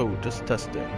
Oh, just testing.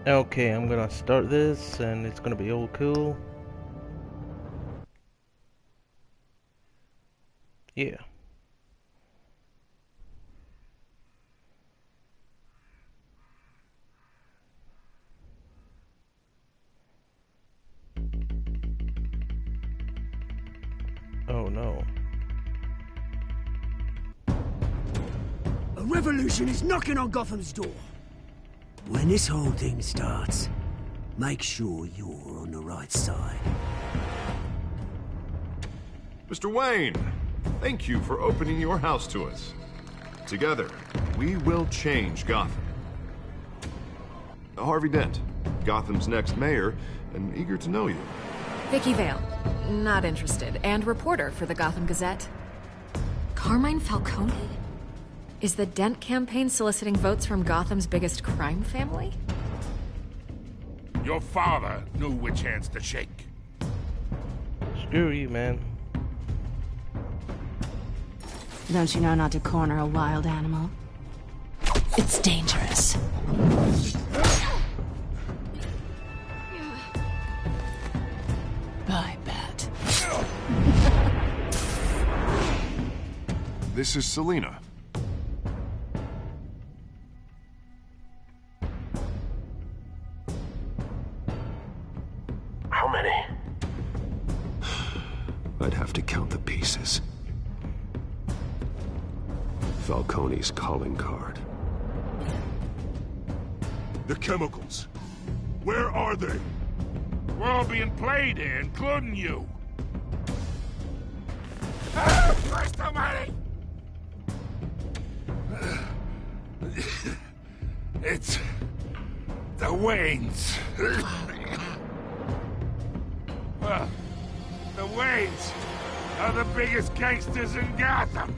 Okay, I'm gonna start this and it's gonna be all cool. Yeah. Oh no. A revolution is knocking on Gotham's door. When this whole thing starts, make sure you're on the right side. Mr. Wayne, thank you for opening your house to us. Together, we will change Gotham. Harvey Dent, Gotham's next mayor, and eager to know you. Vicky Vale, not interested, and reporter for the Gotham Gazette. Carmine Falcone? Is the Dent campaign soliciting votes from Gotham's biggest crime family? Your father knew which hands to shake. Screw you, man. Don't you know not to corner a wild animal? It's dangerous. I bet. This is Selina. How many? I'd have to count the pieces. Falcone's calling card. The chemicals. Where are they? We're all being played here, including you. Ah, Christ almighty! It's... the Waynes. The Waynes are the biggest gangsters in Gotham.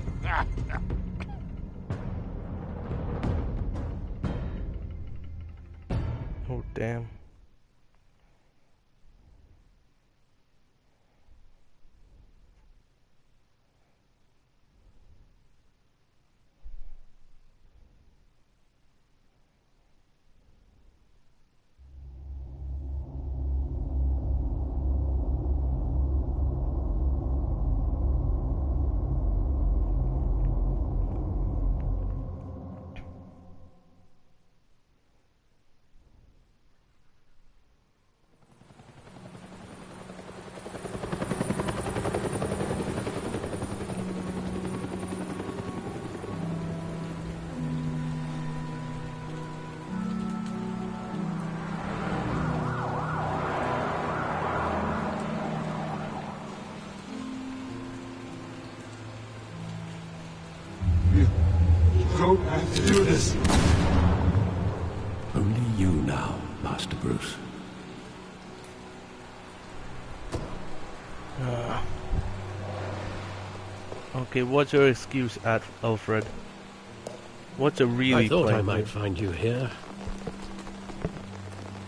Oh damn. Don't have to do this. only you now, Master Bruce. Okay, what's your excuse, Alfred? What's a really I thought I plain might here? find you here.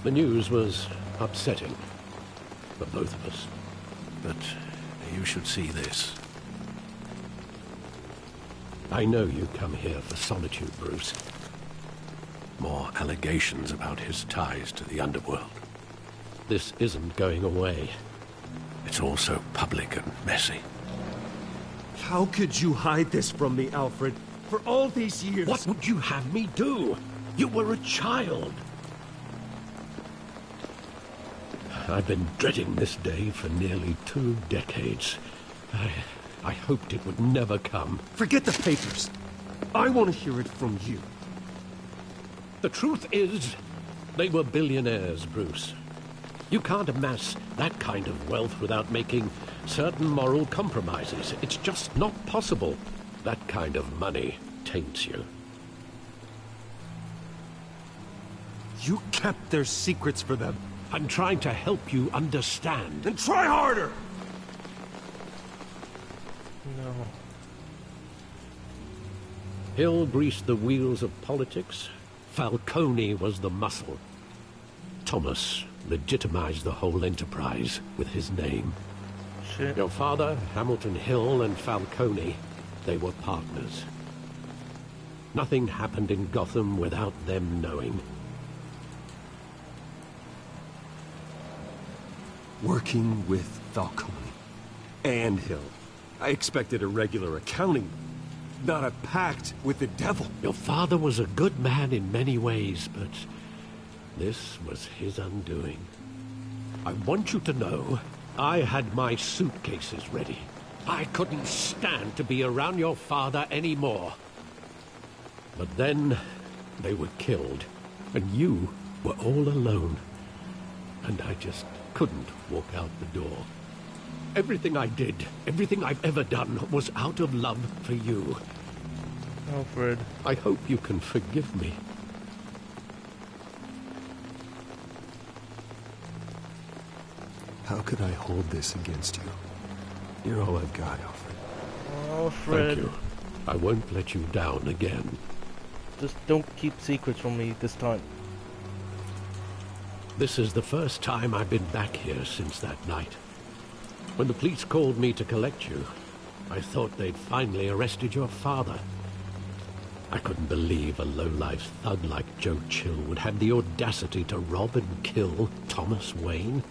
The news was upsetting for both of us. But you should see this. I know you come here for Solitude, Bruce. More allegations about his ties to the underworld. This isn't going away. It's all so public and messy. How could you hide this from me, Alfred? For all these years... What would you have me do? You were a child. I've been dreading this day for nearly 2 decades. I hoped it would never come. Forget the papers. I want to hear it from you. The truth is, they were billionaires, Bruce. You can't amass that kind of wealth without making certain moral compromises. It's just not possible. That kind of money taints you. You kept their secrets for them. I'm trying to help you understand. Then try harder! No. Hill greased the wheels of politics. Falcone was the muscle. Thomas legitimized the whole enterprise with his name. Shit. Your father, Hamilton Hill, and Falcone, they were partners. Nothing happened in Gotham without them knowing. Working with Falcone and Hill. I expected a regular accounting, not a pact with the devil. Your father was a good man in many ways, but this was his undoing. I want you to know, I had my suitcases ready. I couldn't stand to be around your father anymore. But then, they were killed, and you were all alone. And I just couldn't walk out the door. Everything I did, everything I've ever done, was out of love for you. Alfred. I hope you can forgive me. How could I hold this against you? You're all I've got, Alfred. Alfred. Thank you. I won't let you down again. Just don't keep secrets from me this time. This is the first time I've been back here since that night. When the police called me to collect you, I thought they'd finally arrested your father. I couldn't believe a low-life thug like Joe Chill would have the audacity to rob and kill Thomas Wayne.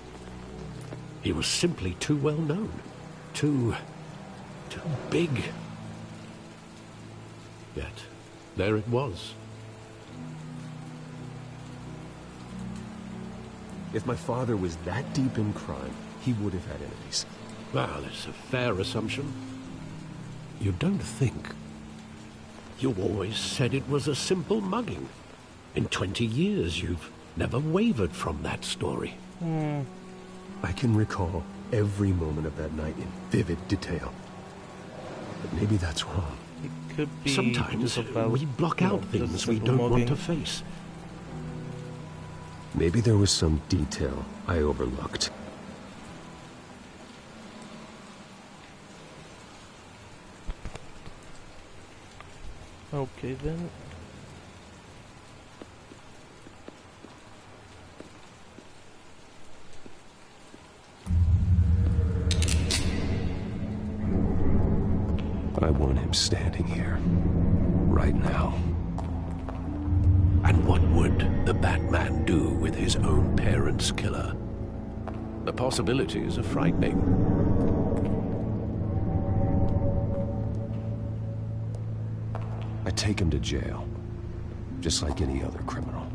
He was simply too well known. Too big. Yet, there it was. If my father was that deep in crime, he would have had enemies. Well, it's a fair assumption. You don't think. You always said it was a simple mugging. In 20 years, you've never wavered from that story. I can recall every moment of that night in vivid detail. But maybe that's wrong. It could be Sometimes just about, we block you know, out just things we simple don't mugging. want to face. Maybe there was some detail I overlooked. Okay then. I want him standing here. Right now. And what would the Batman do with his own parents' killer? The possibilities are frightening. I take him to jail. Just like any other criminal.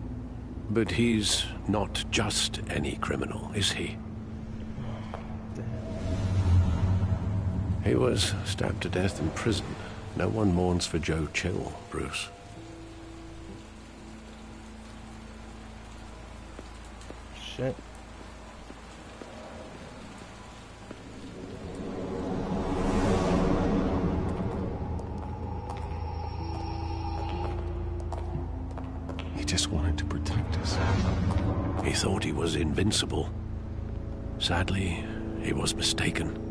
But he's not just any criminal, is he? He was stabbed to death in prison. No one mourns for Joe Chill, Bruce. Shit. He just wanted to protect us. He thought he was invincible. Sadly, he was mistaken.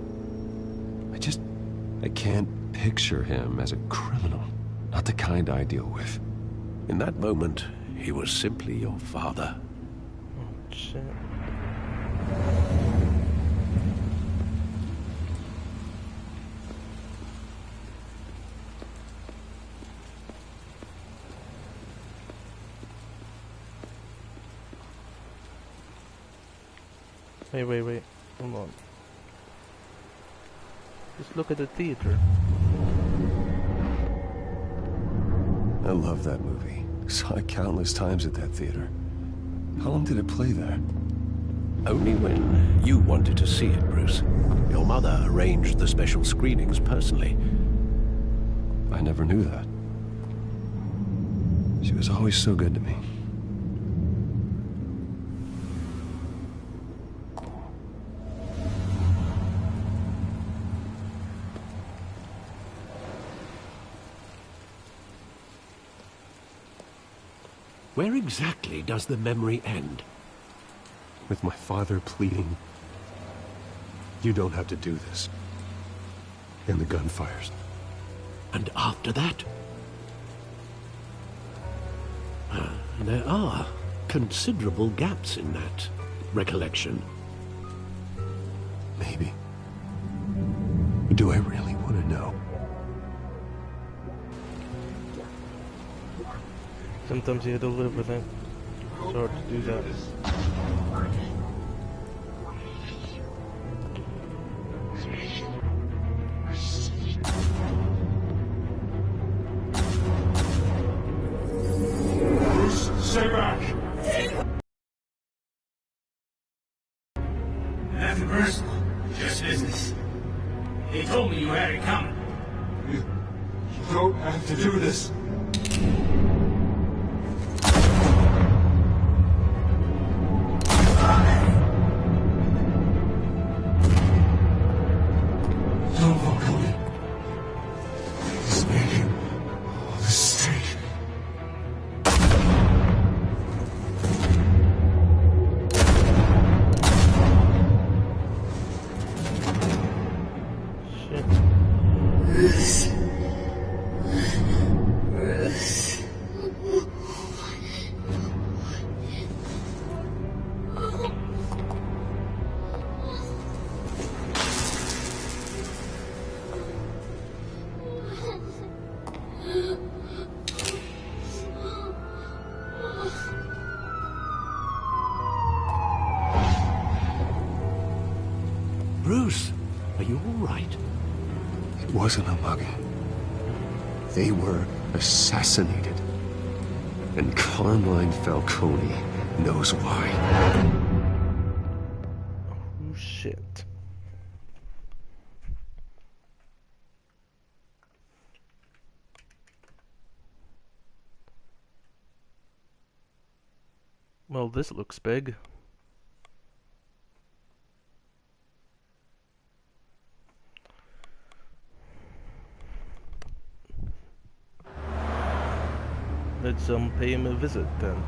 I can't picture him as a criminal. Not the kind I deal with. In that moment, he was simply your father. Oh, shit. Wait. Hold on. Just look at the theater. I love that movie. Saw it countless times at that theater. How long did it play there? Only when you wanted to see it, Bruce. Your mother arranged the special screenings personally. I never knew that. She was always so good to me. Where exactly does the memory end? With my father pleading, "You don't have to do this." And the gunfires. And after that? There are considerable gaps in that recollection. Maybe. Do I really want to know? Sometimes you have to live with it. It's hard to do that. Bruce, stay back! Nothing personal, just business. He told me you had it coming. You don't have to do this. Don't walk away. He's making a mistake. Shit. Bruce, are you all right? It wasn't a mugging. They were assassinated. And Carmine Falcone knows why. Oh, shit. Well, this looks big. Let's pay him a visit then.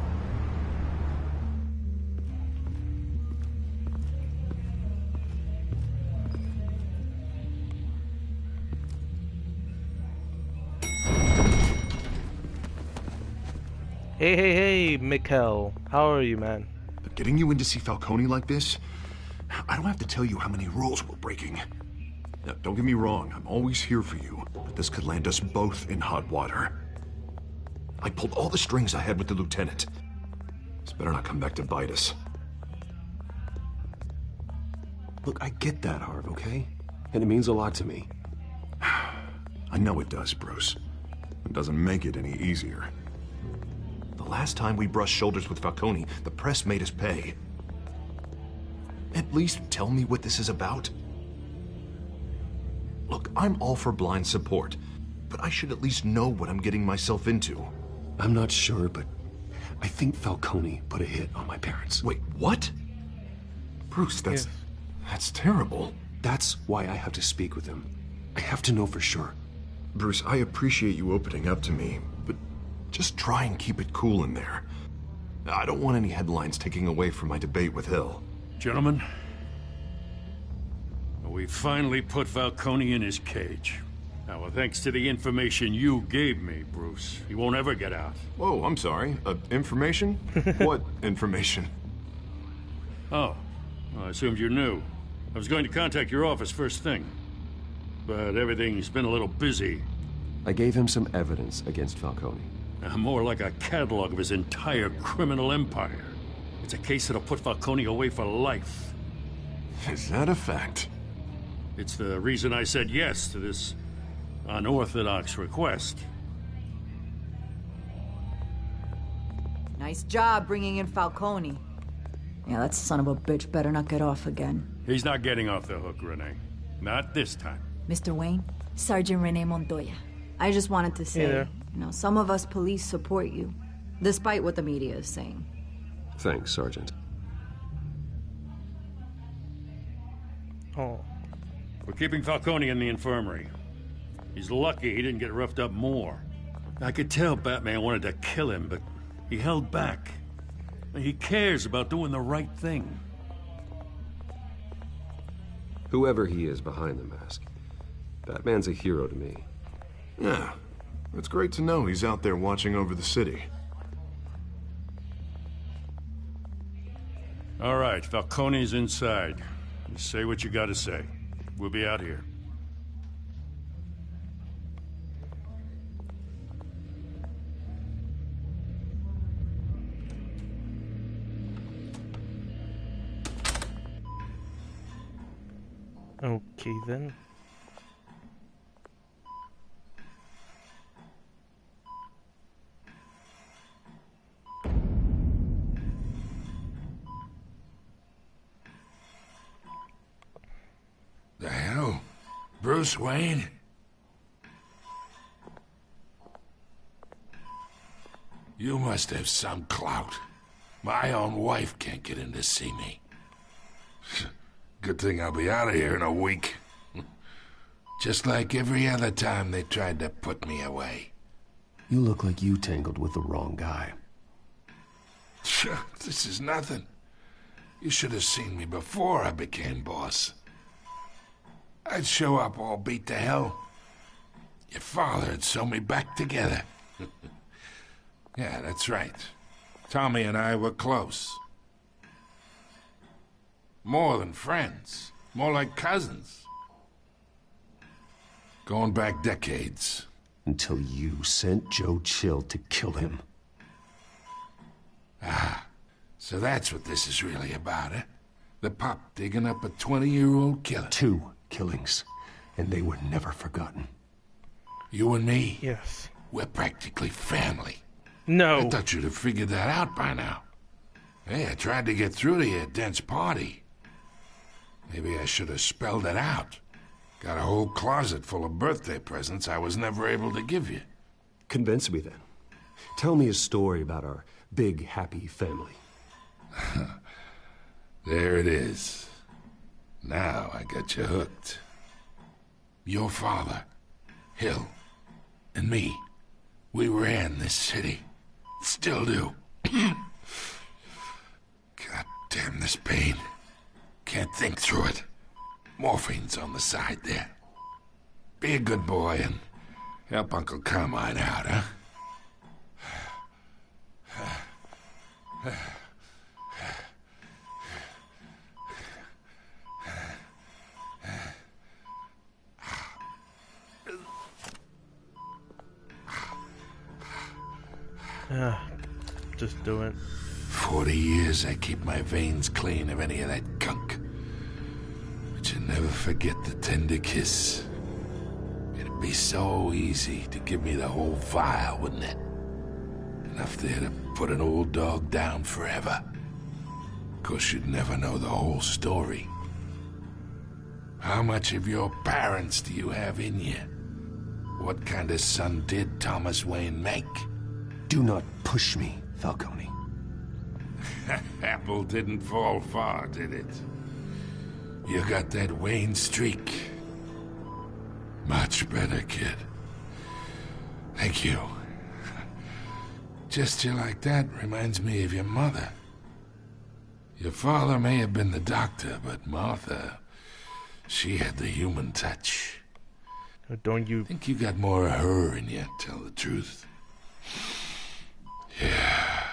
Hey, Mikkel. How are you, man? But getting you in to see Falcone like this, I don't have to tell you how many rules we're breaking. Now, don't get me wrong, I'm always here for you, but this could land us both in hot water. I pulled all the strings I had with the lieutenant. This better not come back to bite us. Look, I get that, Harv, okay? And it means a lot to me. I know it does, Bruce. It doesn't make it any easier. The last time we brushed shoulders with Falcone, the press made us pay. At least tell me what this is about. Look, I'm all for blind support, but I should at least know what I'm getting myself into. I'm not sure, but I think Falcone put a hit on my parents. Wait, what? Bruce, that's terrible. That's why I have to speak with him. I have to know for sure. Bruce, I appreciate you opening up to me, but just try and keep it cool in there. I don't want any headlines taking away from my debate with Hill. Gentlemen, we finally put Falcone in his cage. Now, thanks to the information you gave me, Bruce, he won't ever get out. Whoa, I'm sorry. Information? What information? Oh, well, I assumed you knew. I was going to contact your office first thing, but everything's been a little busy. I gave him some evidence against Falcone. More like a catalog of his entire criminal empire. It's a case that'll put Falcone away for life. Is that a fact? It's the reason I said yes to this unorthodox request. Nice job bringing in Falcone. Yeah, that son of a bitch better not get off again. He's not getting off the hook, Renee. Not this time. Mr. Wayne, Sergeant Renee Montoya. I just wanted to say, you know, some of us police support you, despite what the media is saying. Thanks, Sergeant. Oh. We're keeping Falcone in the infirmary. He's lucky he didn't get roughed up more. I could tell Batman wanted to kill him, but he held back. He cares about doing the right thing. Whoever he is behind the mask, Batman's a hero to me. Yeah, it's great to know he's out there watching over the city. All right, Falcone's inside. You say what you gotta say. We'll be out here. Okay then. The hell? Bruce Wayne? You must have some clout. My own wife can't get in to see me. Good thing I'll be out of here in a week. Just like every other time they tried to put me away. You look like you tangled with the wrong guy. This is nothing. You should have seen me before I became boss. I'd show up all beat to hell. Your father'd sew me back together. Yeah, that's right. Tommy and I were close. More than friends. More like cousins. Going back decades. Until you sent Joe Chill to kill him. Ah, so that's what this is really about, eh? The pup digging up a 20-year-old killer. 2 killings, and they were never forgotten. You and me? Yes. We're practically family. No. I thought you'd have figured that out by now. Hey, I tried to get through to your dense party. Maybe I should have spelled it out. Got a whole closet full of birthday presents I was never able to give you. Convince me then. Tell me a story about our big, happy family. There it is. Now I got you hooked. Your father, Hill, and me, we ran this city. Still do. God damn this pain. Can't think through it. Morphine's on the side there. Be a good boy and help Uncle Carmine out, huh? Just do it. 40 years I keep my veins clean of any of that gunk. But you never forget the tender kiss. It'd be so easy to give me the whole vial, wouldn't it? Enough there to put an old dog down forever. Of course, you'd never know the whole story. How much of your parents do you have in you? What kind of son did Thomas Wayne make? Do not push me, Falcone. Apple didn't fall far, did it? You got that Wayne streak. Much better, kid. Thank you. Gesture like that reminds me of your mother. Your father may have been the doctor, but Martha, she had the human touch. Don't you think you got more of her in you, tell the truth? Yeah.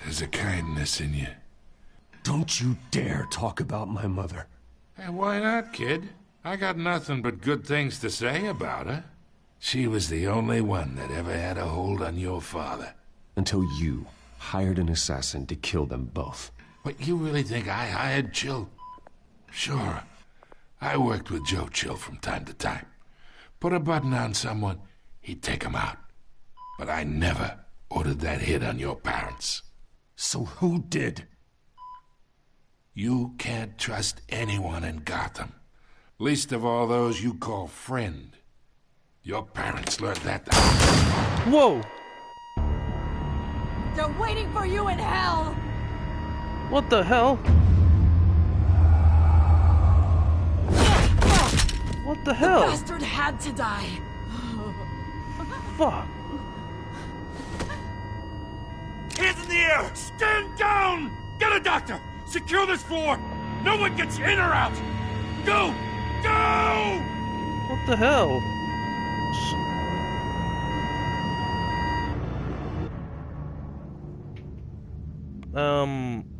There's a kindness in you. Don't you dare talk about my mother. Hey, why not, kid? I got nothing but good things to say about her. She was the only one that ever had a hold on your father. Until you hired an assassin to kill them both. What, you really think I hired Chill? Sure. I worked with Joe Chill from time to time. Put a button on someone, he'd take him out. But I never ordered that hit on your parents. So who did? You can't trust anyone in Gotham. Least of all those you call friend. Your parents learned that. Whoa! They're waiting for you in hell! What the hell? What the hell? The bastard had to die. Fuck. Hands in the air! Stand down! Get a doctor! Secure this floor! No one gets in or out! Go! Go! What the hell?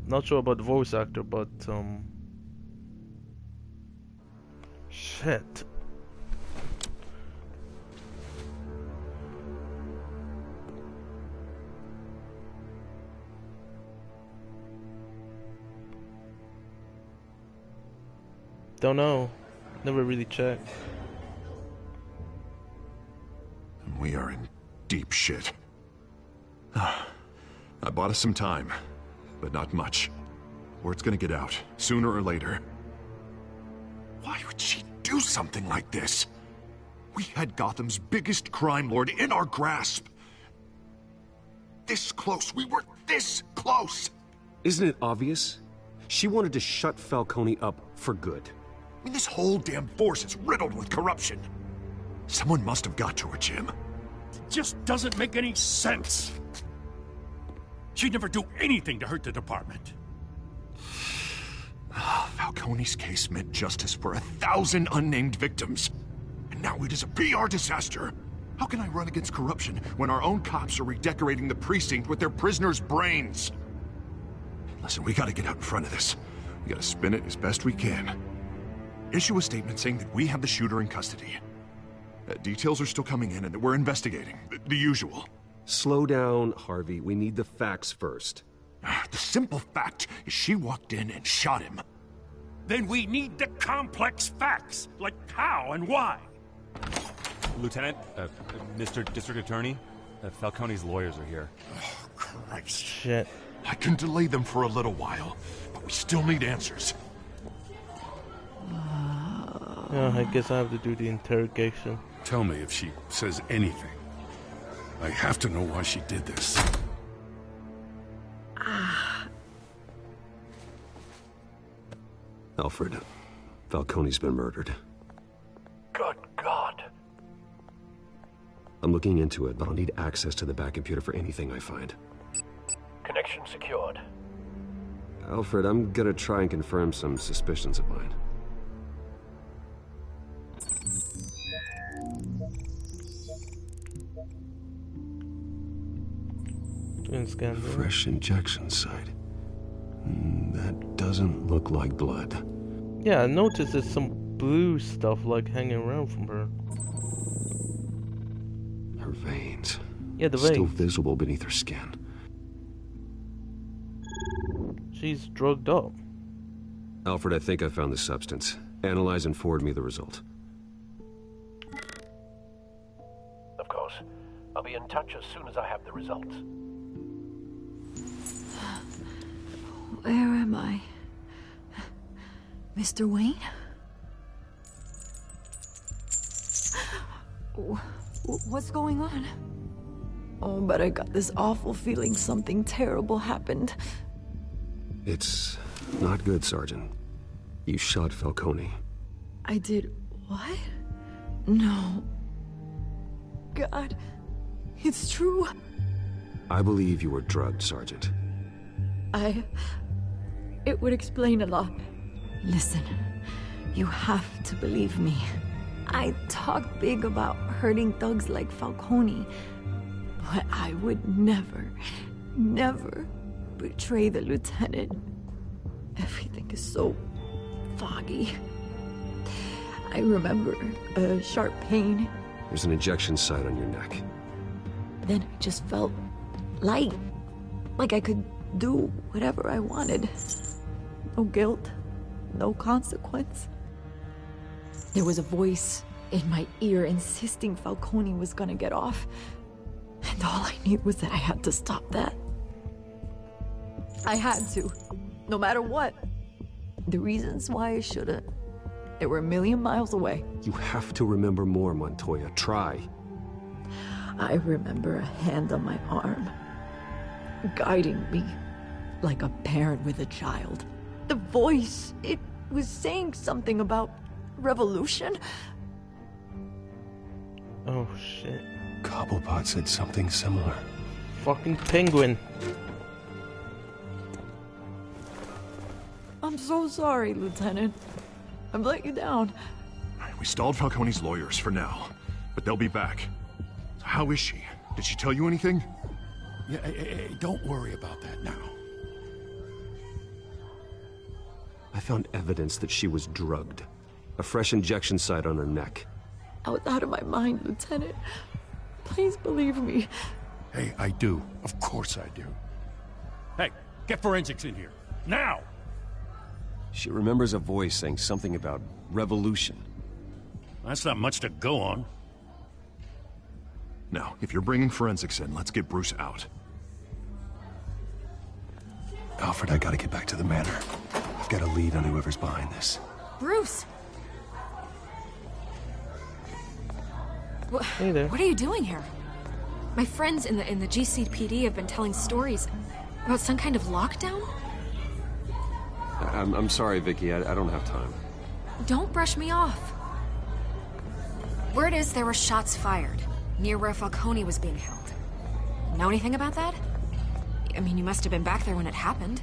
Not sure about the voice actor, but shit. Don't know. Never really checked. We are in deep shit. I bought us some time, but not much. Word's gonna get out, sooner or later. Why would she do something like this? We had Gotham's biggest crime lord in our grasp. This close, we were this close! Isn't it obvious? She wanted to shut Falcone up for good. I mean, this whole damn force is riddled with corruption. Someone must have got to her, Jim. It just doesn't make any sense. She'd never do anything to hurt the department. Falcone's case meant justice for 1,000 unnamed victims. And now it is a PR disaster. How can I run against corruption when our own cops are redecorating the precinct with their prisoners' brains? Listen, we gotta get out in front of this. We gotta spin it as best we can. Issue a statement saying that we have the shooter in custody. Details are still coming in and that we're investigating. The usual. Slow down, Harvey. We need the facts first. The simple fact is she walked in and shot him. Then we need the complex facts, like how and why. Lieutenant, Mr. District Attorney, Falcone's lawyers are here. Oh, Christ. Shit. I can delay them for a little while, but we still need answers. Yeah, I guess I have to do the interrogation. Tell me if she says anything. I have to know why she did this. Alfred, Falcone's been murdered. Good God. I'm looking into it, but I'll need access to the back computer for anything I find. Connection secured. Alfred, I'm gonna try and confirm some suspicions of mine. Fresh injection site. That doesn't look like blood. Yeah, I noticed there's some blue stuff like hanging around from her. Her veins. Yeah, the veins. Still visible beneath her skin. She's drugged up. Alfred, I think I found the substance. Analyze and forward me the result. Of course. I'll be in touch as soon as I have the results. Where am I? Mr. Wayne? What's going on? Oh, but I got this awful feeling something terrible happened. It's not good, Sergeant. You shot Falcone. I did what? No. God, it's true. I believe you were drugged, Sergeant. It would explain a lot. Listen, you have to believe me. I talk big about hurting thugs like Falcone, but I would never betray the lieutenant. Everything is so foggy. I remember a sharp pain. There's an injection site on your neck. Then I just felt light, like I could do whatever I wanted. No guilt, no consequence. There was a voice in my ear insisting Falcone was gonna get off. And all I knew was that I had to stop that. I had to, no matter what. The reasons why I shouldn't, they were a million miles away. You have to remember more, Montoya. Try. I remember a hand on my arm, guiding me like a parent with a child. The voice, it was saying something about revolution. Oh shit. Cobblepot said something similar. Fucking penguin. I'm so sorry, Lieutenant. I've let you down. We stalled Falcone's lawyers for now, but they'll be back. So how is she? Did she tell you anything? Yeah, hey, don't worry about that now. I found evidence that she was drugged. A fresh injection site on her neck. I was out of my mind, Lieutenant. Please believe me. Hey, I do. Of course I do. Hey, get forensics in here. Now! She remembers a voice saying something about revolution. That's not much to go on. Now, if you're bringing forensics in, let's get Bruce out. Alfred, I gotta get back to the manor. I've got a lead on whoever's behind this. Bruce! Hey there. What are you doing here? My friends in the GCPD have been telling stories about some kind of lockdown? I'm sorry, Vicky. I don't have time. Don't brush me off. Word is there were shots fired near where Falcone was being held. Know anything about that? I mean, you must have been back there when it happened.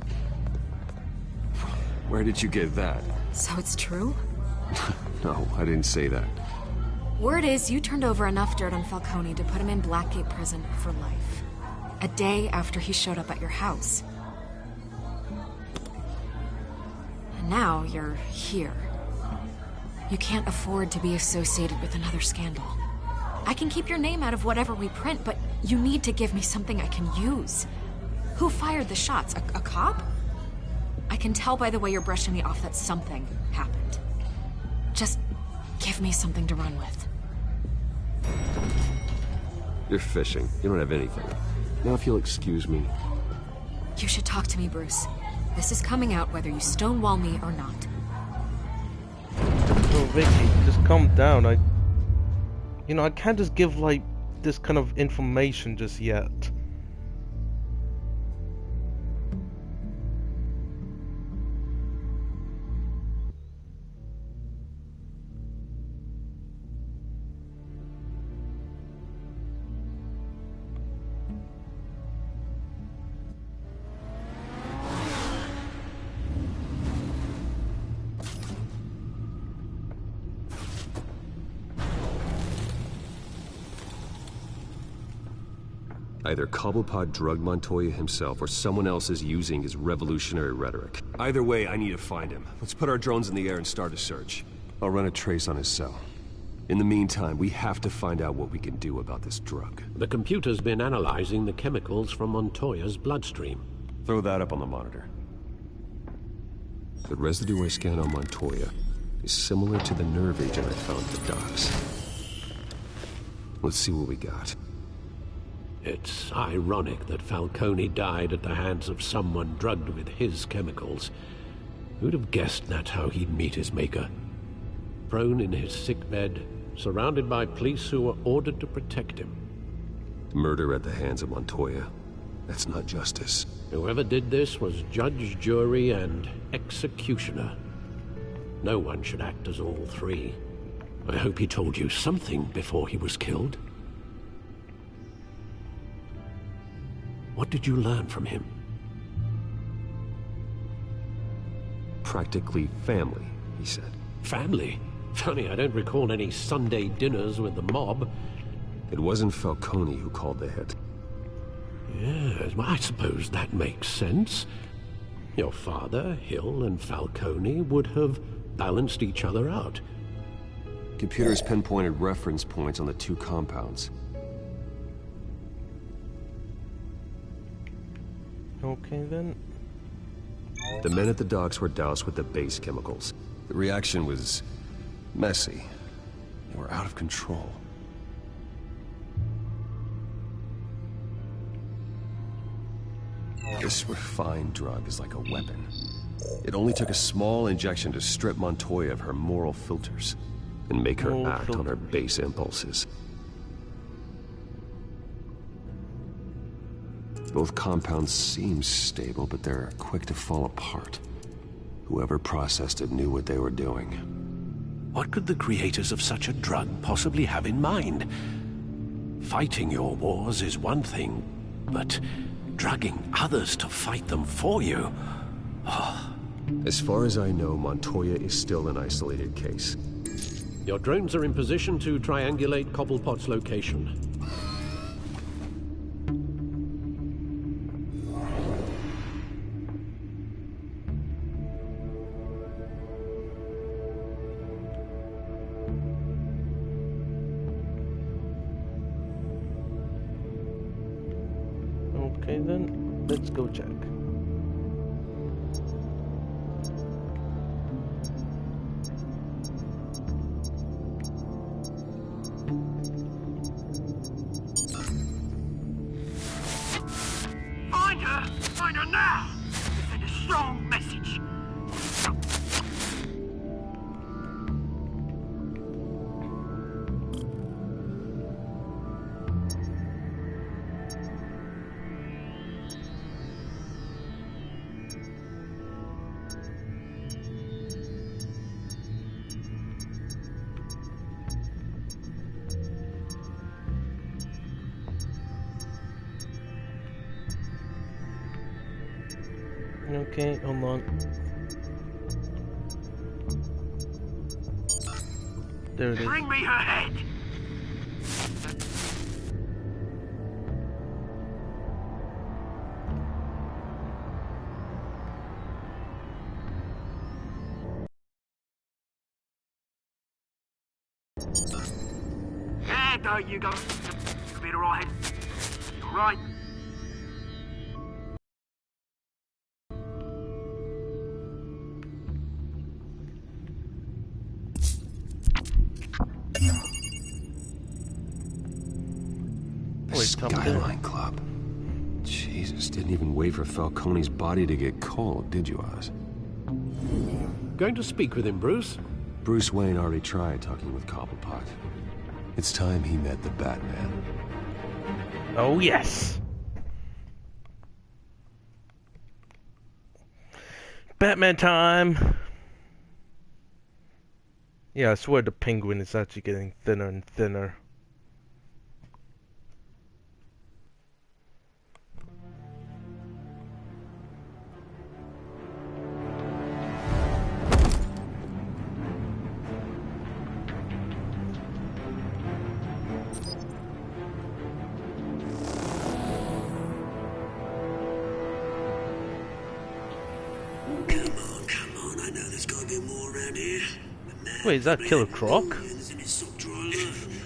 Where did you get that? So it's true? No, I didn't say that. Word is you turned over enough dirt on Falcone to put him in Blackgate Prison for life. A day after he showed up at your house. And now you're here. You can't afford to be associated with another scandal. I can keep your name out of whatever we print, but you need to give me something I can use. Who fired the shots? A cop? I can tell by the way you're brushing me off that something happened. Just give me something to run with. You're fishing. You don't have anything. Now if you'll excuse me. You should talk to me, Bruce. This is coming out whether you stonewall me or not. Oh, Vicky, just calm down. I can't just give, like, this kind of information just yet. Either Cobblepot drugged Montoya himself, or someone else is using his revolutionary rhetoric. Either way, I need to find him. Let's put our drones in the air and start a search. I'll run a trace on his cell. In the meantime, we have to find out what we can do about this drug. The computer's been analyzing the chemicals from Montoya's bloodstream. Throw that up on the monitor. The residue I scanned on Montoya is similar to the nerve agent I found at the docks. Let's see what we got. It's ironic that Falcone died at the hands of someone drugged with his chemicals. Who'd have guessed that's how he'd meet his maker? Prone in his sickbed, surrounded by police who were ordered to protect him. Murder at the hands of Montoya. That's not justice. Whoever did this was judge, jury, and executioner. No one should act as all three. I hope he told you something before he was killed. What did you learn from him? Practically family, he said. Family? Funny, I don't recall any Sunday dinners with the mob. It wasn't Falcone who called the hit. Yes, well, I suppose that makes sense. Your father, Hill, and Falcone would have balanced each other out. Computers pinpointed reference points on the two compounds. Okay, then. The men at the docks were doused with the base chemicals. The reaction was messy. They were out of control. This refined drug is like a weapon. It only took a small injection to strip Montoya of her moral filters and make her act on her base impulses. Both compounds seem stable, but they're quick to fall apart. Whoever processed it knew what they were doing. What could the creators of such a drug possibly have in mind? Fighting your wars is one thing, but drugging others to fight them for you? Oh. As far as I know, Montoya is still an isolated case. Your drones are in position to triangulate Cobblepot's location. Okay then, let's go check. Find her now! Send a strong message. Okay, hold on. There it is. Bring me her head! There you go. Be the right head. Right. The Skyline Club. Jesus, didn't even wait for Falcone's body to get cold, did you, Oz? Going to speak with him, Bruce? Bruce Wayne already tried talking with Cobblepot. It's time he met the Batman. Oh, yes! Batman time! Yeah, I swear the Penguin is actually getting thinner and thinner. Wait, is that Killer Croc?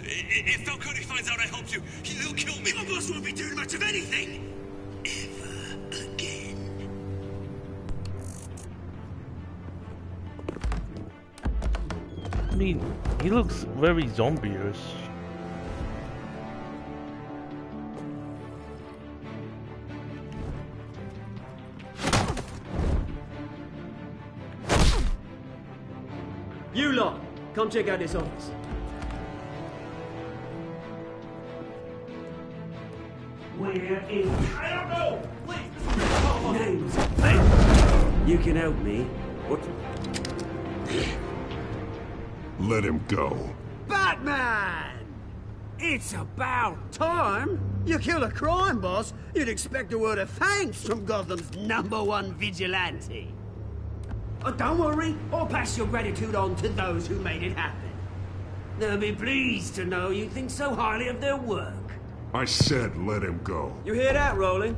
If Falcone finds out I helped you, he'll kill me. Your boss won't be doing much of anything. Ever again. I mean, he looks very zombie-ish. You lot, come check out this office. Where is... I don't know! Please, Names. You can help me. What? Let him go. Batman! It's about time. You kill a crime boss, you'd expect a word of thanks from Gotham's #1 vigilante. Oh, don't worry, I'll pass your gratitude on to those who made it happen. They'll be pleased to know you think so highly of their work. I said let him go. You hear that, Roland?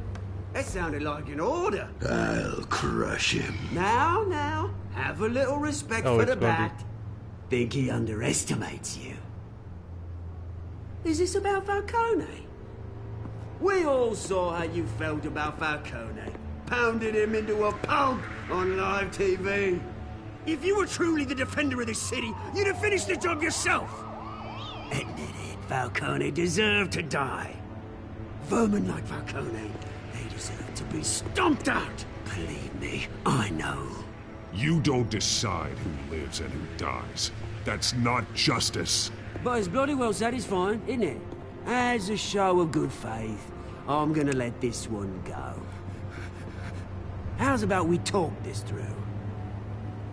That sounded like an order. I'll crush him. Now, have a little respect for the Bat. Think he underestimates you. Is this about Falcone? We all saw how you felt about Falcone. Pounded him into a pulp on live TV. If you were truly the defender of this city, you'd have finished the job yourself. Admit it, Falcone deserved to die. Vermin like Falcone, they deserve to be stomped out. Believe me, I know. You don't decide who lives and who dies. That's not justice. But it's bloody well satisfying, isn't it? As a show of good faith, I'm gonna let this one go. How's about we talk this through?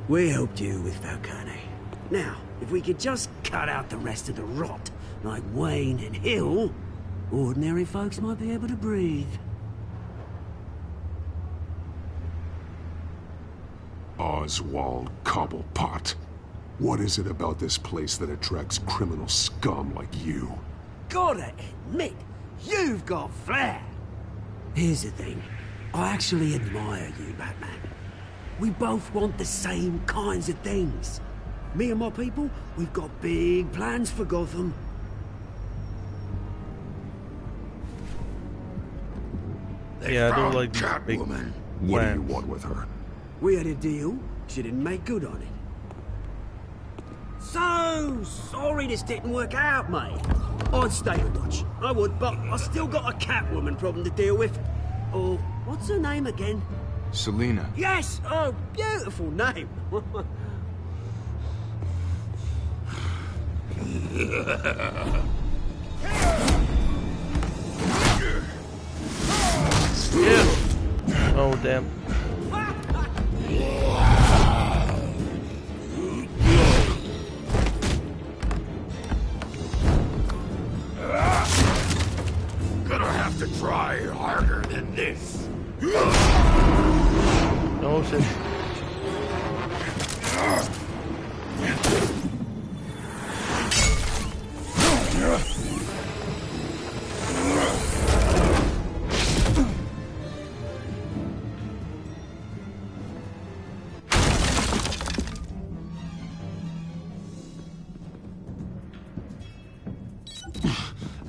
We helped you with Falcone. Now, if we could just cut out the rest of the rot, like Wayne and Hill, ordinary folks might be able to breathe. Oswald Cobblepot. What is it about this place that attracts criminal scum like you? Gotta admit, you've got flair. Here's the thing. I actually admire you, Batman. We both want the same kinds of things. Me and my people, we've got big plans for Gotham. Yeah, I don't like these big Catwoman. What do you plans. want with her? We had a deal. She didn't make good on it. So sorry this didn't work out, mate. I'd stay a watch. I would, but I still got a Catwoman problem to deal with. Oh, what's her name again? Selina. Yes! Oh, beautiful name. Yeah. Oh, damn. Gonna have to try harder than this. Oh, shit.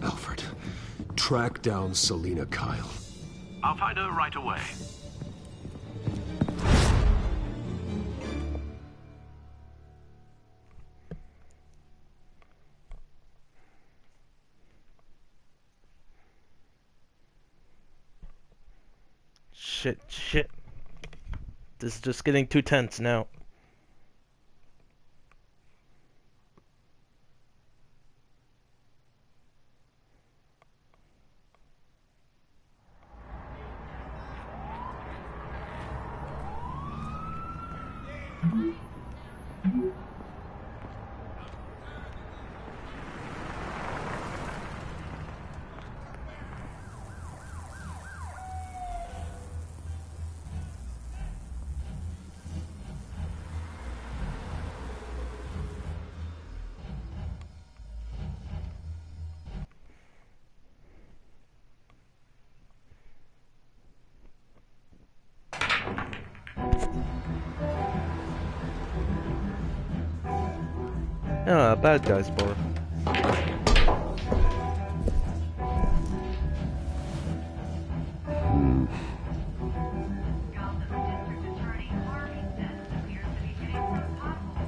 Alfred, track down Selina Kyle. I'll find her right away. Shit. This is just getting too tense now. Ah, bad guys bar.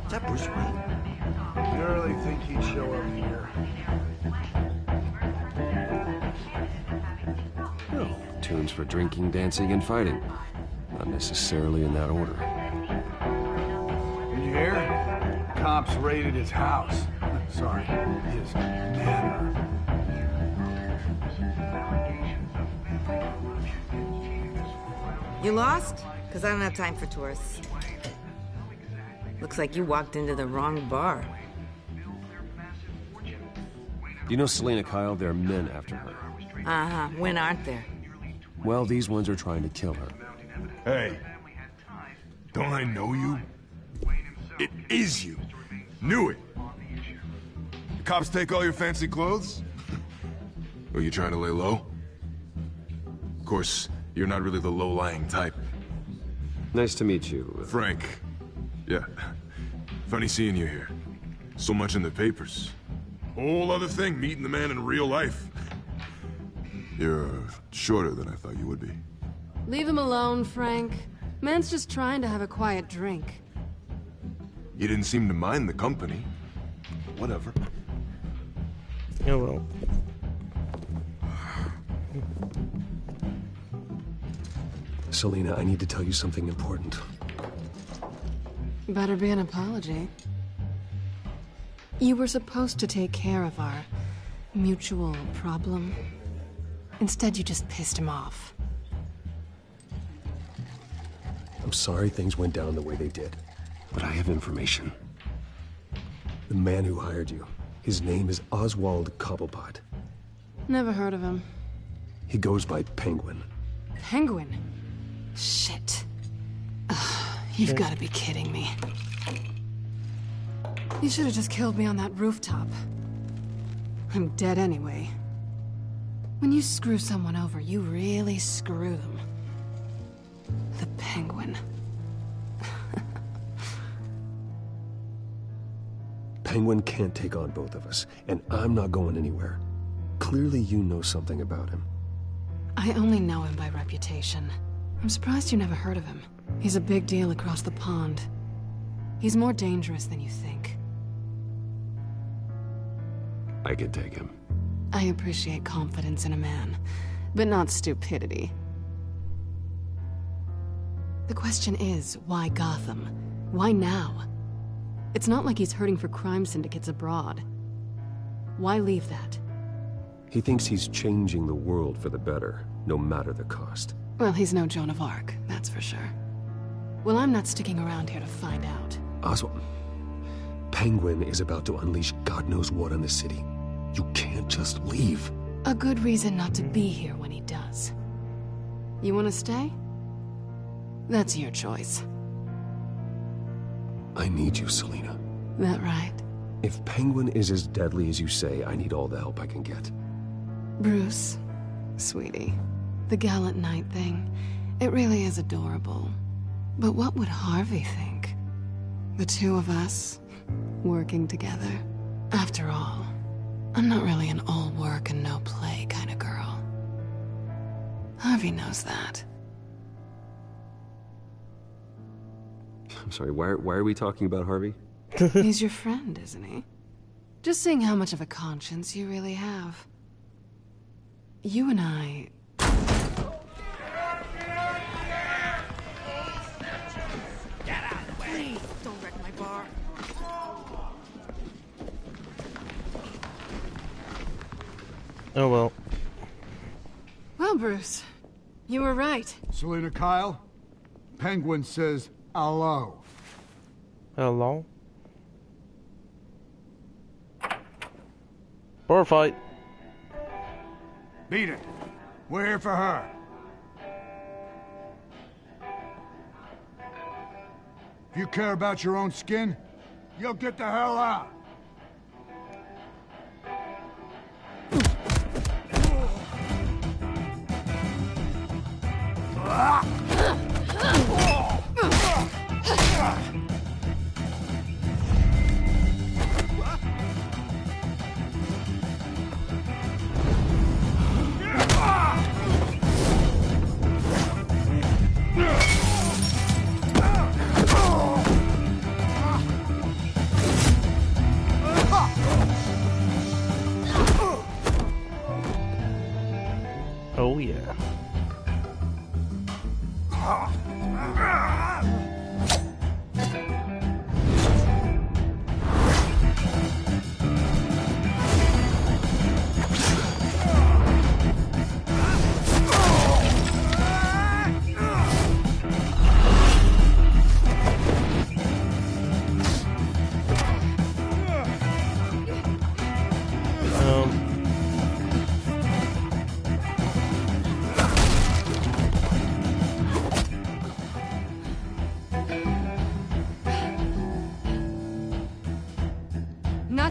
Is that Bruce Wayne? You really think he'd show up here? Tunes for drinking, dancing, and fighting. Not necessarily in that order. Did you hear? Cops raided his house. Sorry, his manor. You lost? Because I don't have time for tourists. Looks like you walked into the wrong bar. You know Selina Kyle? There are men after her. Uh-huh. When aren't there? Well, these ones are trying to kill her. Hey. Don't I know you? It is you. Knew it. The cops take all your fancy clothes? Are you trying to lay low? Of course, you're not really the low-lying type. Nice to meet you. Frank. Yeah. Funny seeing you here. So much in the papers. Whole other thing, meeting the man in real life. You're shorter than I thought you would be. Leave him alone, Frank. Man's just trying to have a quiet drink. You didn't seem to mind the company. Whatever. Oh well. Selina, I need to tell you something important. Better be an apology. You were supposed to take care of our mutual problem. Instead, you just pissed him off. I'm sorry things went down the way they did, but I have information. The man who hired you, his name is Oswald Cobblepot. Never heard of him. He goes by Penguin. Penguin? Shit. You've got to be kidding me. You should have just killed me on that rooftop. I'm dead anyway. When you screw someone over, you really screw them. The Penguin. Penguin can't take on both of us, and I'm not going anywhere. Clearly you know something about him. I only know him by reputation. I'm surprised you never heard of him. He's a big deal across the pond. He's more dangerous than you think. I could take him. I appreciate confidence in a man, but not stupidity. The question is, why Gotham? Why now? It's not like he's hurting for crime syndicates abroad. Why leave that? He thinks he's changing the world for the better, no matter the cost. Well, he's no Joan of Arc, that's for sure. Well, I'm not sticking around here to find out. Oswald, Penguin is about to unleash God knows what on the city. You can't just leave. A good reason not to be here when he does. You want to stay? That's your choice. I need you, Selina. That right? If Penguin is as deadly as you say, I need all the help I can get. Bruce, sweetie, the gallant knight thing, it really is adorable. But what would Harvey think? The two of us, working together. After all, I'm not really an all work and no play kind of girl. Harvey knows that. I'm sorry, why are we talking about Harvey? He's your friend, isn't he? Just seeing how much of a conscience you really have. You and I... Get out of the way! Please, don't wreck my bar. Oh well. Well, Bruce, you were right. Selina Kyle, Penguin says hello. Hello? Bar fight. Beat it. We're here for her. If you care about your own skin, you'll get the hell out.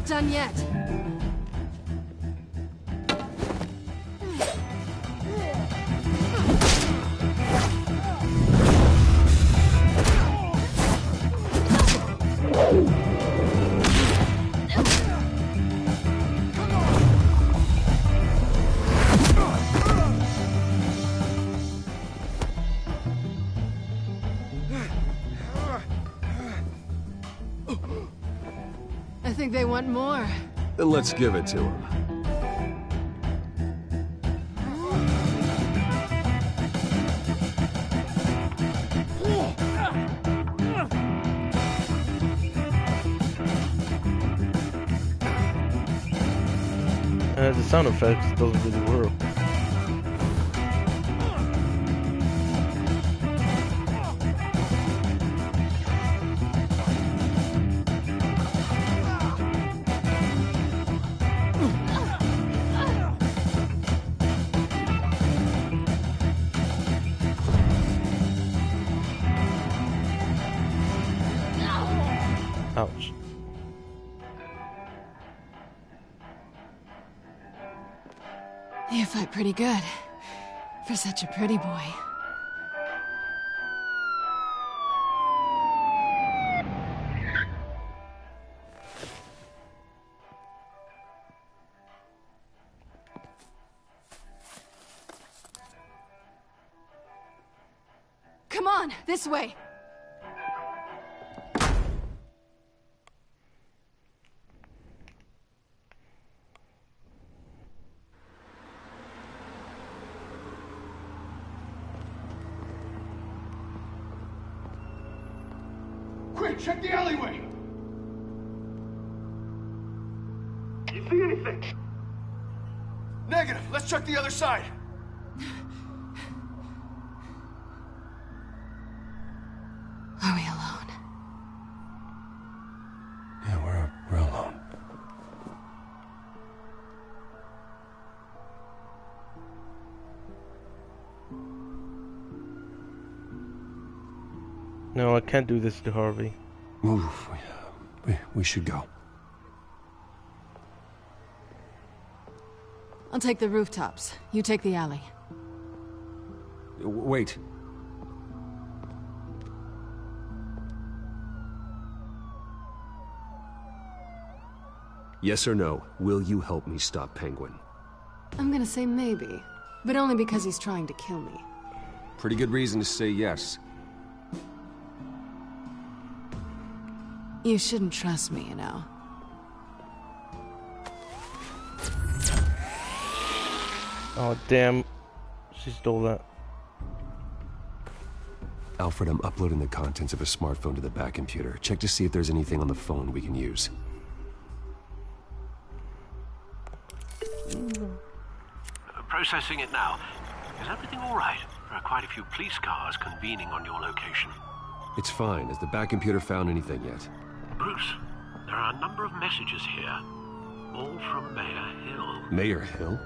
not done yet. I think they want more. Then let's give it to them. The sound effects doesn't really work. Ouch. You fight pretty good. For such a pretty boy. Come on, this way. Quick, check the alleyway! You see anything? Negative. Let's check the other side. Are we alone? Yeah, we're alone. No, I can't do this to Harvey. Move. We should go. I'll take the rooftops. You take the alley. Wait. Yes or no, will you help me stop Penguin? I'm gonna say maybe, but only because he's trying to kill me. Pretty good reason to say yes. You shouldn't trust me, you know. Oh, damn. She stole that. Alfred, I'm uploading the contents of a smartphone to the back computer. Check to see if there's anything on the phone we can use. Processing it now. Is everything all right? There are quite a few police cars convening on your location. It's fine. Has the back computer found anything yet? Bruce, there are a number of messages here. All from Mayor Hill. Mayor Hill?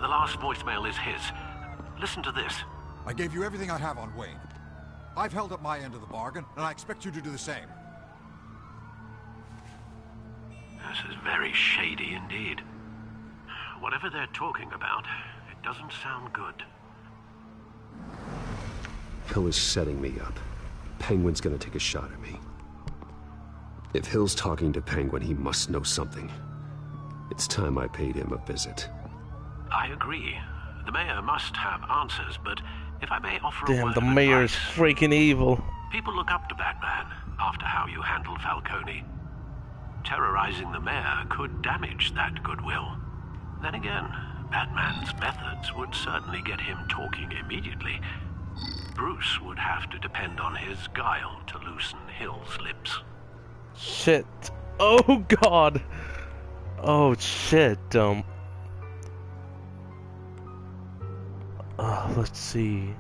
The last voicemail is his. Listen to this. I gave you everything I have on Wayne. I've held up my end of the bargain, and I expect you to do the same. This is very shady indeed. Whatever they're talking about, it doesn't sound good. Hill is setting me up. Penguin's gonna take a shot at me. If Hill's talking to Penguin, he must know something. It's time I paid him a visit. I agree. The mayor must have answers, but if I may offer a Damn, word the of mayor's advice, freaking evil. people look up to Batman after how you handled Falcone. Terrorizing the mayor could damage that goodwill. Then again, Batman's methods would certainly get him talking immediately. Bruce would have to depend on his guile to loosen Hill's lips. Shit. Oh god. Oh shit. Let's see.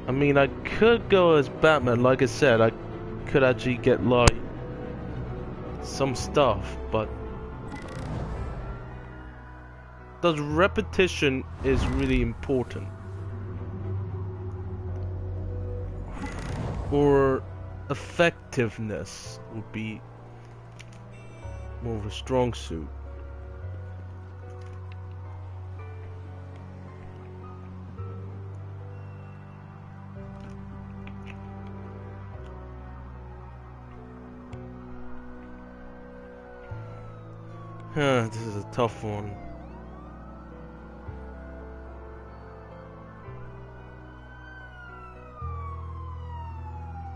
I mean, I could go as Batman. Like I said, I could actually get like some stuff, but the repetition is really important. Or effectiveness would be more of a strong suit. This is a tough one.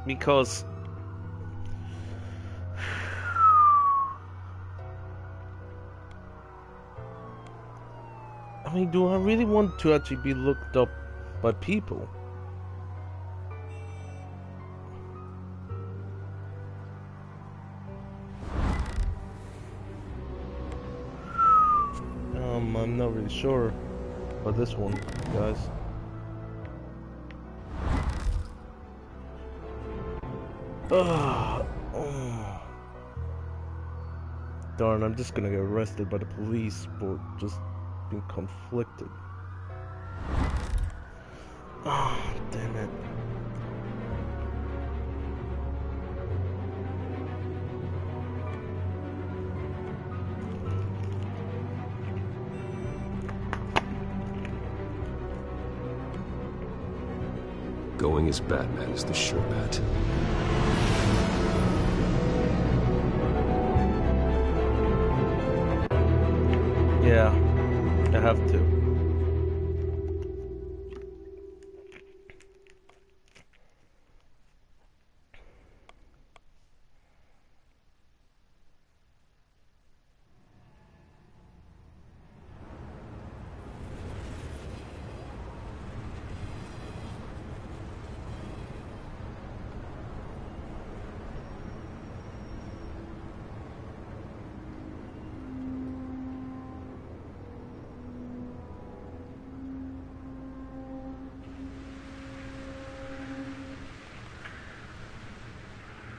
Because I mean, do I really want to actually be looked up by people? I'm not really sure about this one, guys. Darn, I'm just gonna get arrested by the police for just being conflicted. Oh, damn it. Going as Batman is the sure bet. Yeah, I have to.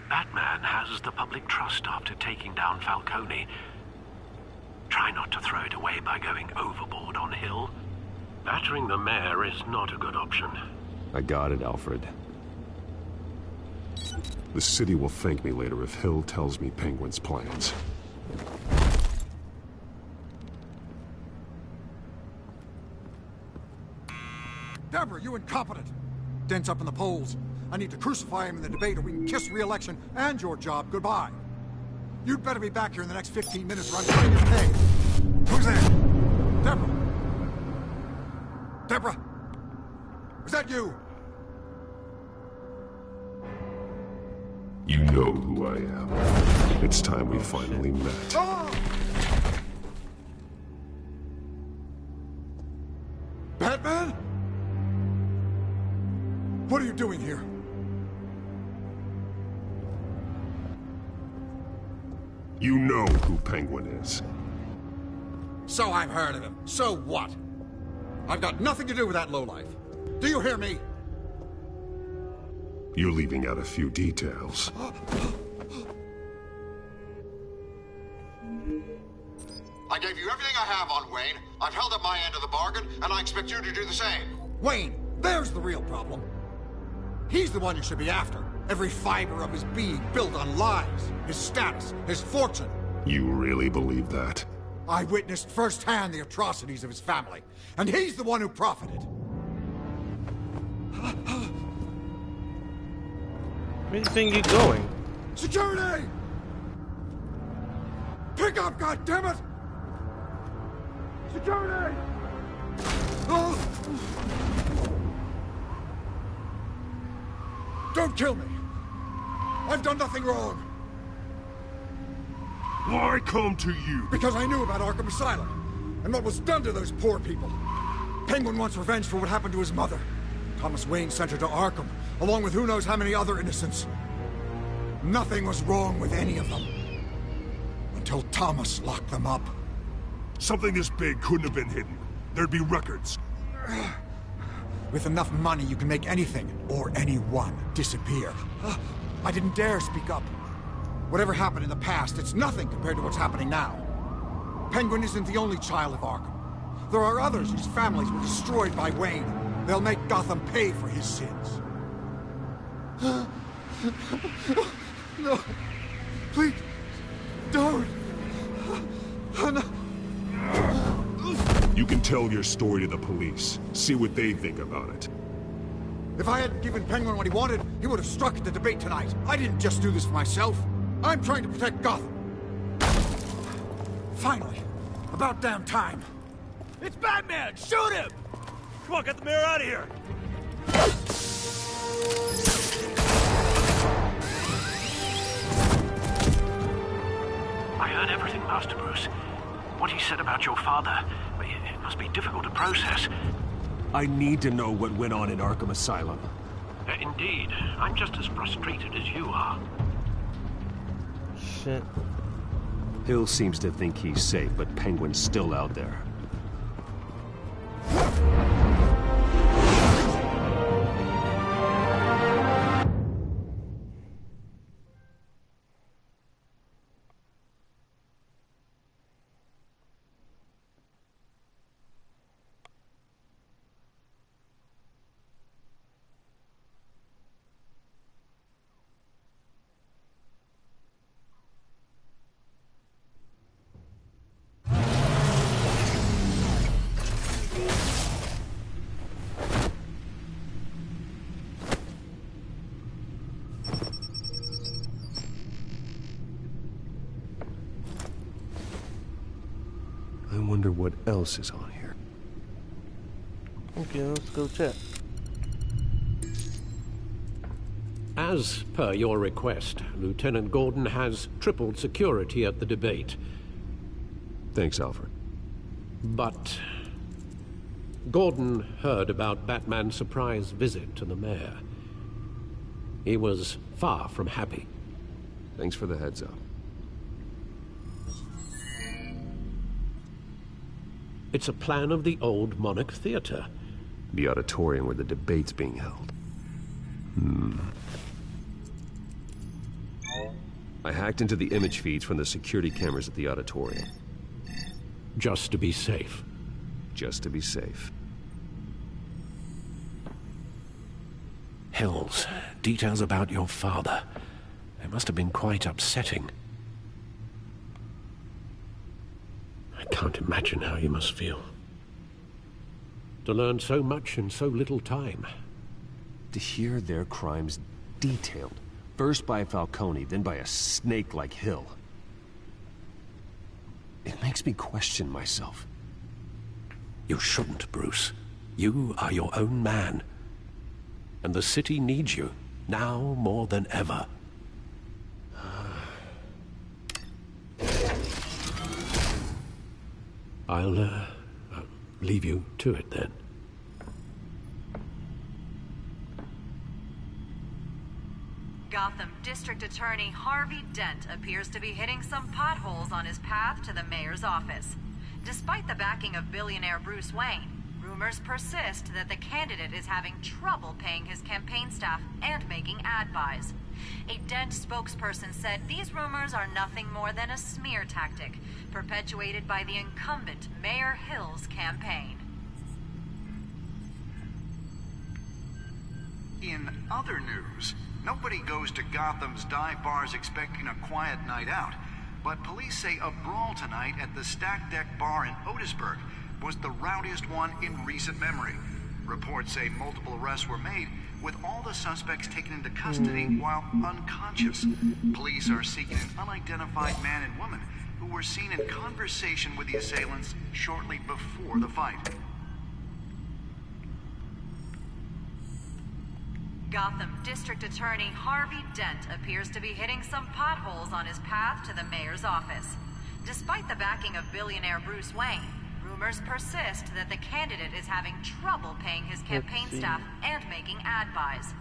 Batman has the public trust after taking down Falcone. Try not to throw it away by going overboard on Hill. Battering the mayor is not a good option. I got it, Alfred. The city will thank me later if Hill tells me Penguin's plans. Deborah, you incompetent! Dent's up in the polls. I need to crucify him in the debate or we can kiss re-election and your job goodbye. You'd better be back here in the next 15 minutes or I'm cutting your pay. Who's there? Deborah? Deborah? Is that you? You know who I am. It's time we finally met. Oh! Batman? What are you doing here? You know who Penguin is. So I've heard of him. So what? I've got nothing to do with that lowlife. Do you hear me? You're leaving out a few details. I gave you everything I have on Wayne. I've held up my end of the bargain, and I expect you to do the same. Wayne, there's the real problem. He's the one you should be after. Every fiber of his being built on lies, his status, his fortune. You really believe that? I witnessed firsthand the atrocities of his family, and he's the one who profited. Where do you think you're going? Security! Pick up, goddammit! Security! Oh! Don't kill me! I've done nothing wrong! Why come to you? Because I knew about Arkham Asylum, and what was done to those poor people. Penguin wants revenge for what happened to his mother. Thomas Wayne sent her to Arkham, along with who knows how many other innocents. Nothing was wrong with any of them. Until Thomas locked them up. Something this big couldn't have been hidden. There'd be records. With enough money, you can make anything, or anyone, disappear. I didn't dare speak up. Whatever happened in the past, it's nothing compared to what's happening now. Penguin isn't the only child of Arkham. There are others whose families were destroyed by Wayne. They'll make Gotham pay for his sins. No. Please. Don't. No. You can tell your story to the police. See what they think about it. If I hadn't given Penguin what he wanted, he would have struck at the debate tonight. I didn't just do this for myself. I'm trying to protect Gotham. Finally. About damn time. It's Batman! Shoot him! Come on, get the mayor out of here! I heard everything, Master Bruce. What he said about your father, it must be difficult to process. I need to know what went on in Arkham Asylum. Indeed. I'm just as frustrated as you are. Shit. Hill seems to think he's safe, but Penguin's still out there. I wonder what else is on here. Okay, let's go check. As per your request, Lieutenant Gordon has tripled security at the debate. Thanks, Alfred. But Gordon heard about Batman's surprise visit to the mayor. He was far from happy. Thanks for the heads up. It's a plan of the old Monarch Theater. The auditorium where the debate's being held. I hacked into the image feeds from the security cameras at the auditorium. Just to be safe. Just to be safe. Hills, details about your father. It must have been quite upsetting. I can't imagine how you must feel. To learn so much in so little time. To hear their crimes detailed. First by Falcone, then by a snake like Hill. It makes me question myself. You shouldn't, Bruce. You are your own man. And the city needs you, now more than ever. I'll leave you to it then. Gotham District Attorney Harvey Dent appears to be hitting some potholes on his path to the mayor's office. Despite the backing of billionaire Bruce Wayne, rumors persist that the candidate is having trouble paying his campaign staff and making ad buys. A Dent spokesperson said these rumors are nothing more than a smear tactic, perpetuated by the incumbent Mayor Hill's campaign. In other news, nobody goes to Gotham's dive bars expecting a quiet night out, but police say a brawl tonight at the Stack Deck Bar in Otisburg was the rowdiest one in recent memory. Reports say multiple arrests were made, with all the suspects taken into custody while unconscious. Police are seeking an unidentified man and woman who were seen in conversation with the assailants shortly before the fight. Gotham District Attorney Harvey Dent appears to be hitting some potholes on his path to the mayor's office. Despite the backing of billionaire Bruce Wayne, rumors persist that the candidate is having trouble paying his campaign staff and making ad buys.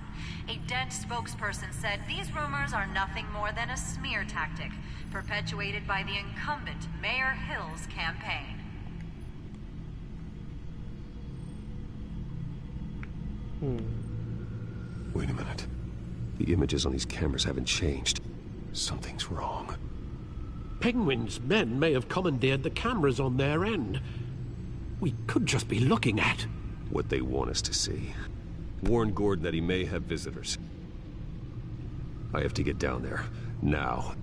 A Dent spokesperson said these rumors are nothing more than a smear tactic, perpetuated by the incumbent Mayor Hill's campaign. Wait a minute. The images on these cameras haven't changed. Something's wrong. Penguin's men may have commandeered the cameras on their end. We could just be looking at what they want us to see. Warn Gordon that he may have visitors. I have to get down there. Now.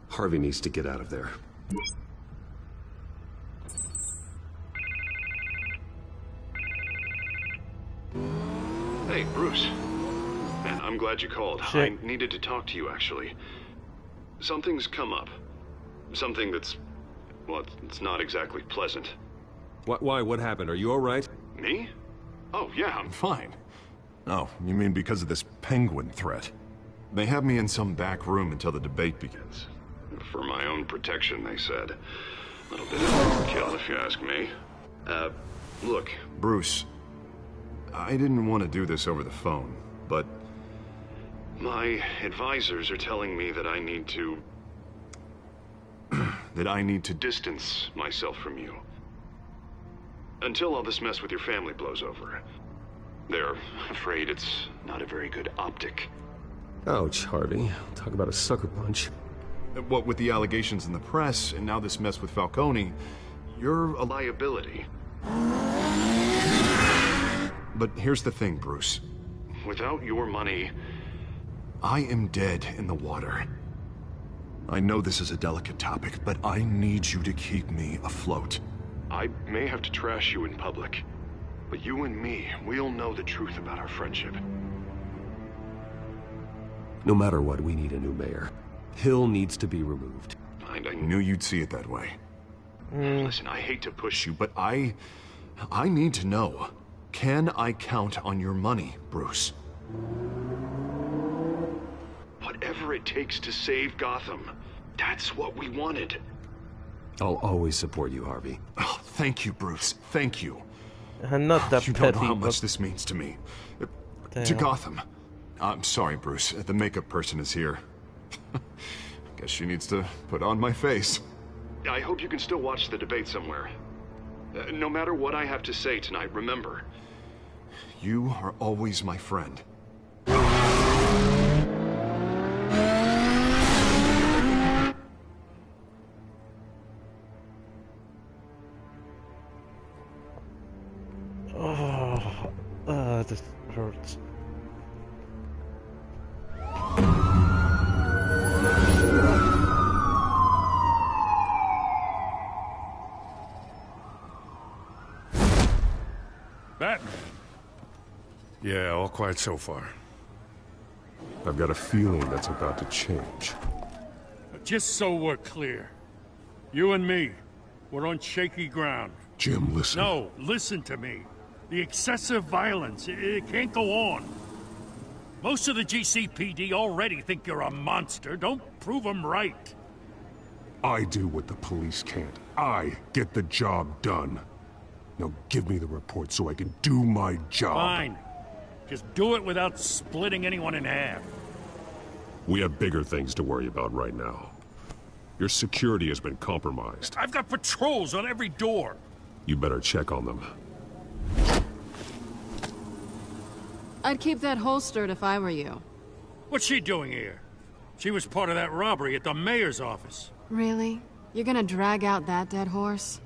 Harvey needs to get out of there. Hey, Bruce. Man, I'm glad you called. Shit. I needed to talk to you, actually. Something's come up. Something that's... well, it's not exactly pleasant. Why? What happened? Are you all right? Me? Oh, yeah, I'm fine. Oh, you mean because of this penguin threat? They have me in some back room until the debate begins. For my own protection, they said. A little bit of overkill, if you ask me. Look. Bruce, I didn't want to do this over the phone, but... my advisors are telling me that I need to... that I need to distance myself from you. Until all this mess with your family blows over. They're afraid it's not a very good optic. Ouch, Harvey. Talk about a sucker punch. What with the allegations in the press, and now this mess with Falcone, you're a liability. But here's the thing, Bruce. Without your money... I am dead in the water. I know this is a delicate topic, but I need you to keep me afloat. I may have to trash you in public, but you and me, we'll know the truth about our friendship. No matter what, we need a new mayor. Hill needs to be removed. I knew you'd see it that way. Listen, I hate to push you, but I need to know. Can I count on your money, Bruce? Whatever it takes to save Gotham. That's what we wanted. I'll always support you, Harvey. Oh, thank you, Bruce. Thank you. Not that you petty, don't know how much this means to me. To Gotham. I'm sorry, Bruce. The makeup person is here. Guess she needs to put on my face. I hope you can still watch the debate somewhere. No matter what I have to say tonight, remember. You are always my friend. This hurts. Batman. Yeah, all quiet so far. I've got a feeling that's about to change. Just so we're clear, you and me, we're on shaky ground. Jim, listen. No, listen to me. The excessive violence, it can't go on. Most of the GCPD already think you're a monster. Don't prove them right. I do what the police can't. I get the job done. Now give me the report so I can do my job. Fine. Just do it without splitting anyone in half. We have bigger things to worry about right now. Your security has been compromised. I've got patrols on every door. You better check on them. I'd keep that holstered if I were you. What's she doing here? She was part of that robbery at the mayor's office. Really? You're gonna drag out that dead horse?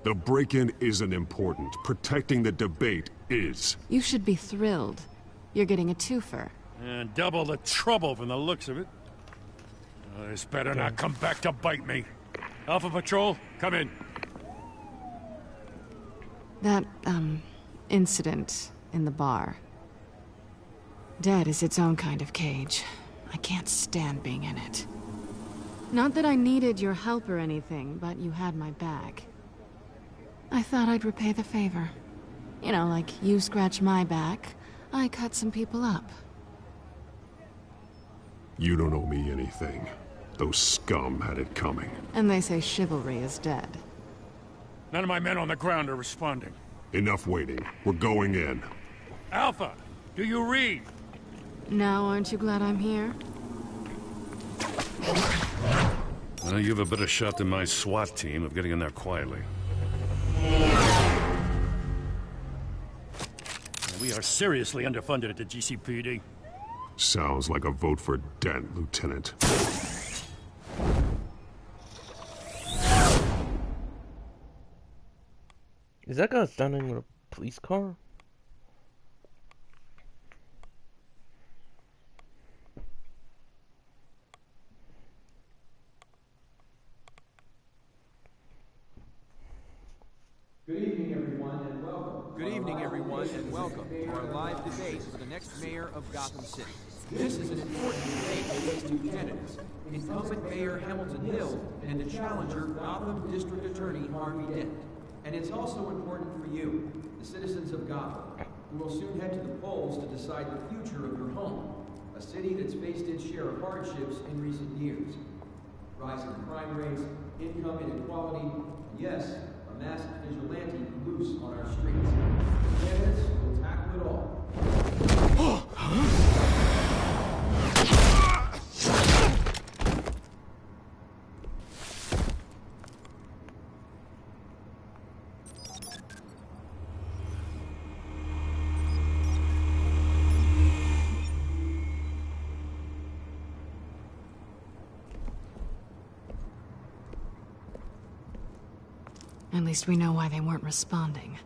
The break-in isn't important. Protecting the debate is. You should be thrilled. You're getting a twofer. And double the trouble from the looks of it. This better not come back to bite me. Alpha Patrol, come in. That, incident in the bar. Dead is its own kind of cage. I can't stand being in it. Not that I needed your help or anything, but you had my back. I thought I'd repay the favor. You know, like you scratch my back, I cut some people up. You don't owe me anything. Those scum had it coming. And they say chivalry is dead. None of my men on the ground are responding. Enough waiting. We're going in. Alpha, do you read? Now aren't you glad I'm here? Well, you have a better shot than my SWAT team of getting in there quietly. We are seriously underfunded at the GCPD. Sounds like a vote for Dent, Lieutenant. Is that guy standing in a police car? Good evening, everyone, and welcome. Good evening, everyone, and welcome to our live debate for the next mayor of Gotham City. This is an important debate with these two candidates, incumbent Mayor Hamilton Hill and the challenger, Gotham District Attorney Harvey Dent. And it's also important for you, the citizens of Gotham, who will soon head to the polls to decide the future of your home, a city that's faced its share of hardships in recent years. Rising crime rates, income inequality, and yes, a masked vigilante loose on our streets. The candidates will tackle it all. At least we know why they weren't responding.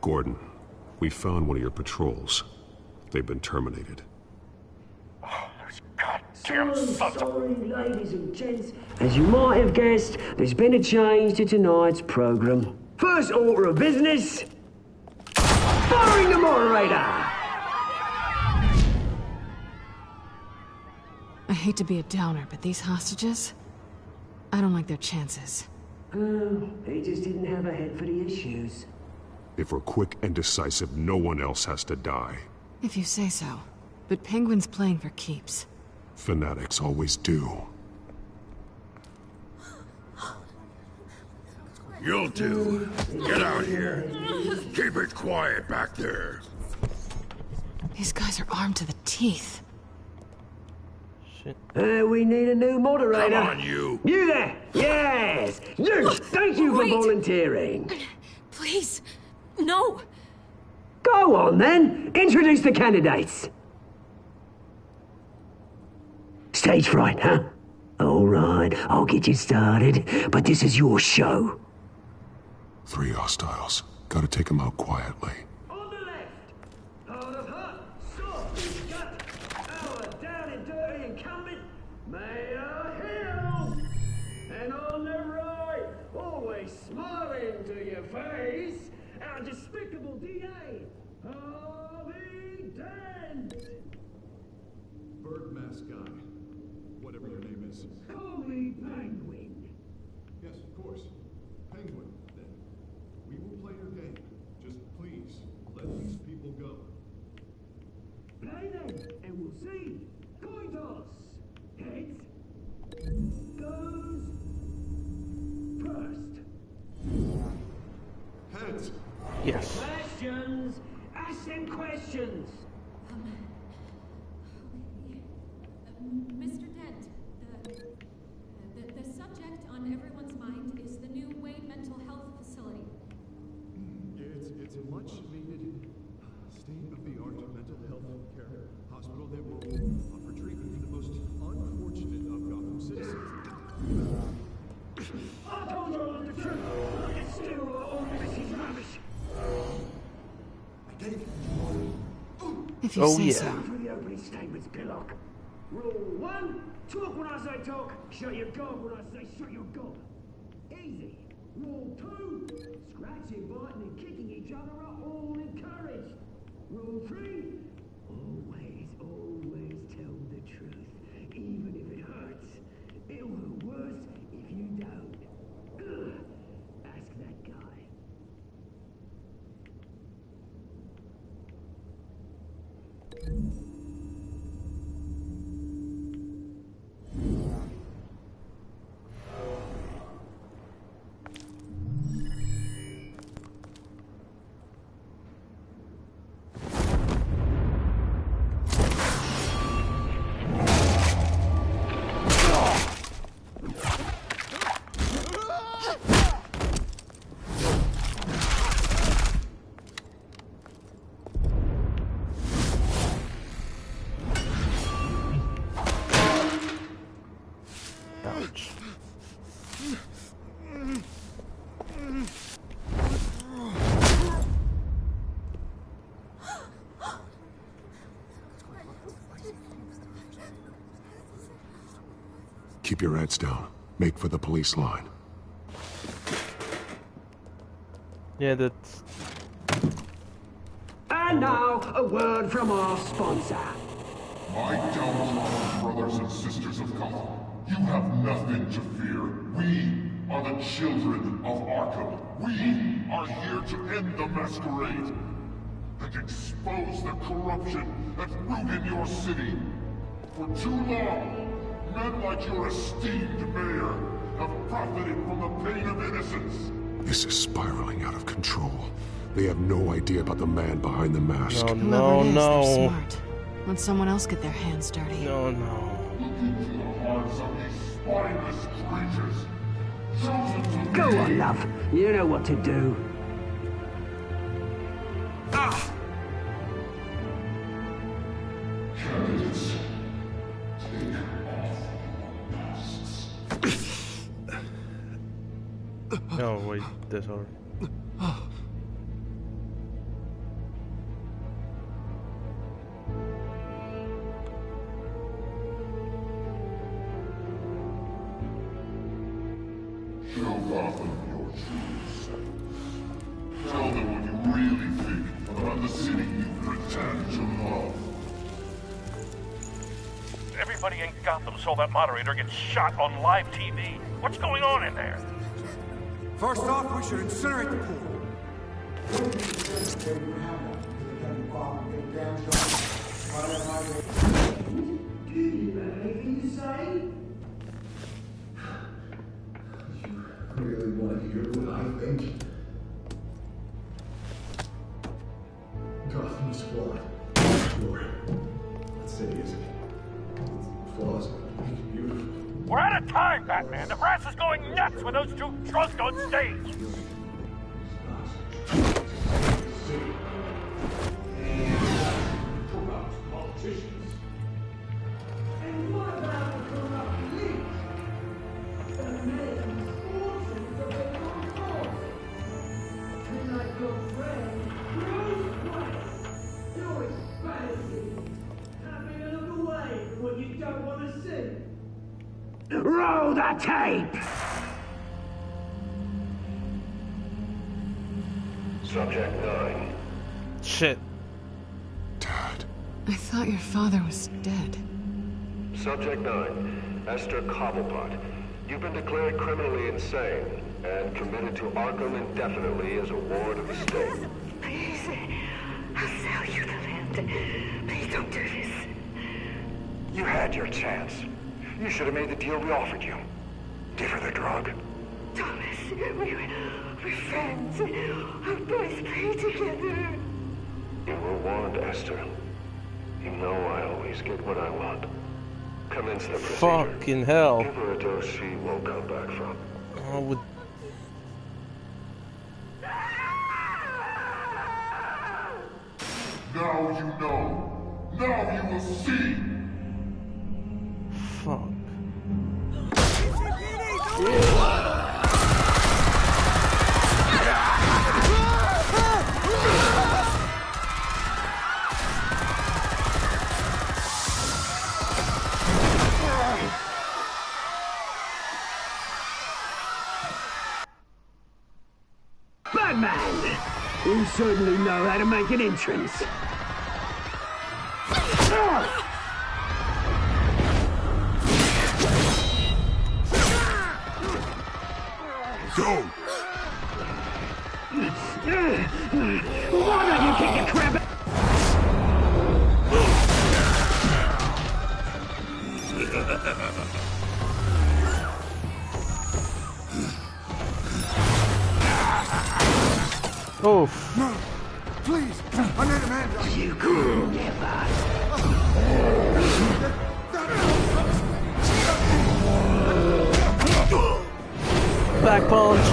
Gordon, we found one of your patrols. They've been terminated. Sorry, ladies and gents. As you might have guessed, there's been a change to tonight's program. First order of business, firing the moderator! I hate to be a downer, but these hostages, I don't like their chances. He just didn't have a head for the issues. If we're quick and decisive, no one else has to die. If you say so. But Penguin's playing for keeps. Fanatics always do. You'll do. Get out here. Keep it quiet back there. These guys are armed to the teeth. We need a new moderator. Come on, you. You there! Yes! You! Thank you for volunteering. Please, no. Go on, then. Introduce the candidates. Stage fright, huh? All right, I'll get you started, but this is your show. 3 hostiles. Gotta take them out quietly. On the left, hard of heart, soft, gut, our down and dirty incumbent, Mayor Hill. And on the right, always smiling to your face, our despicable DA, Harvey Dent. Bird mask guy. Whatever your name is. Call me Penguin. Yes, of course. Penguin, then. We will play your game. Just please, let these people go. Play then, and we'll see. Coin toss. Heads goes first. Heads. Yes. Questions. Ask them questions. Mr. Dent, the subject on everyone's mind is the new Wayne Mental Health Facility. It's a much-needed, state-of-the-art mental health care hospital that will offer treatment for the most unfortunate of Gotham citizens. I told you all the truth. It's still all this is rubbish. If you say so. For the opening statements, Pillock. Rule 1, talk when I say talk, shut your gob when I say shut your gob. Easy. Rule 2, scratching, biting and kicking each other are all encouraged. Rule 3, always tell the truth, even if it hurts. It'll hurt worse if you don't. Ugh. Ask that guy. Keep your heads down. Make for the police line. Yeah, that's... And now, a word from our sponsor. My downtrodden brothers and sisters of Gotham, you have nothing to fear. We are the children of Arkham. We are here to end the masquerade and expose the corruption that rooted your city. For too long, men like your esteemed mayor have profited from the pain of innocence. This is spiraling out of control. They have no idea about the man behind the mask. No. They're smart. Let someone else get their hands dirty. No. Look into the hearts of these spineless creatures. Chosen to Go on, love. You know what to do. Candidates, take off your masks. Oh, wait, that's alright. Show Gotham your true self. Tell them what you really think about the city you pretend to love. Everybody in Gotham saw that moderator get shot on live TV. What's going on in there? First off, we should incinerate the pool. Do you have anything to say? You really want to hear what I think? Gotham is flawed. Sure. That city is flaws make it beautiful. We're out of time, Batman. The brass is going nuts with those two drunks on stage. And what about the corrupt leech? The man's fortunes of their own cause. And like your friend, Bruce Wayne. You're expansive. Having a look away from what you don't want to see. Roll the tape! Subject 9. Shit. I thought your father was dead. Subject 9, Esther Cobblepot. You've been declared criminally insane and committed to Arkham indefinitely as a ward of the state. Please, I'll sell you the land. Please don't do this. You had your chance. You should have made the deal we offered you. Give her the drug. Thomas, we're friends. Our boys play together. You were warned, Esther. You know I always get what I want. Commence the procedure. Fucking hell. Give her a dose she won't come back from. I would... Now you know. Now you will see. Fuck. Batman! You certainly know how to make an entrance. Go! Why don't you kick the crap? Oof. No! Please! I need a man! You could never. Back punch.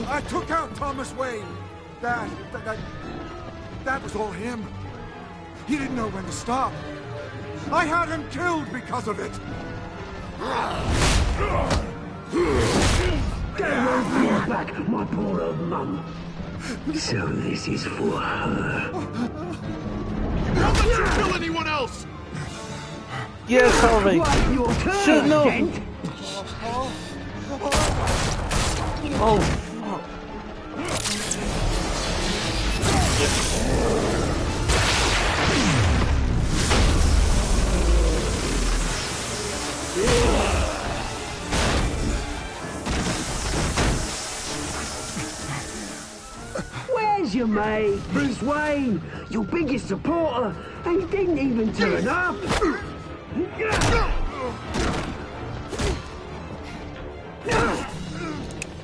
I took out Thomas Wayne. That was all him. He didn't know when to stop. I had him killed because of it. Get over back, my poor old mum. So this is for her. Don't let you kill anyone else! Yes, Harvey! Shit, no! Oh, fuck. Where's your mate, Bruce Wayne? Your biggest supporter, and he didn't even turn up.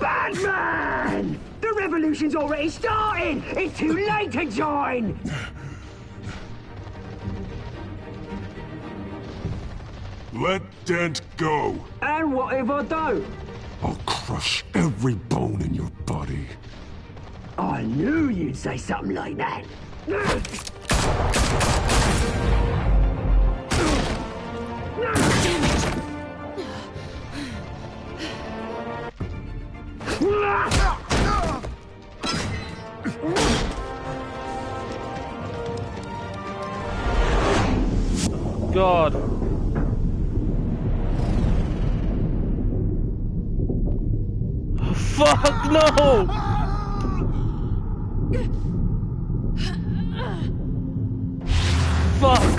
Batman! The revolution's already started! It's too late to join! Let Dent go. And what if I don't? I'll crush every bone in your body. I knew you'd say something like that. God. Oh, fuck no! Fuck!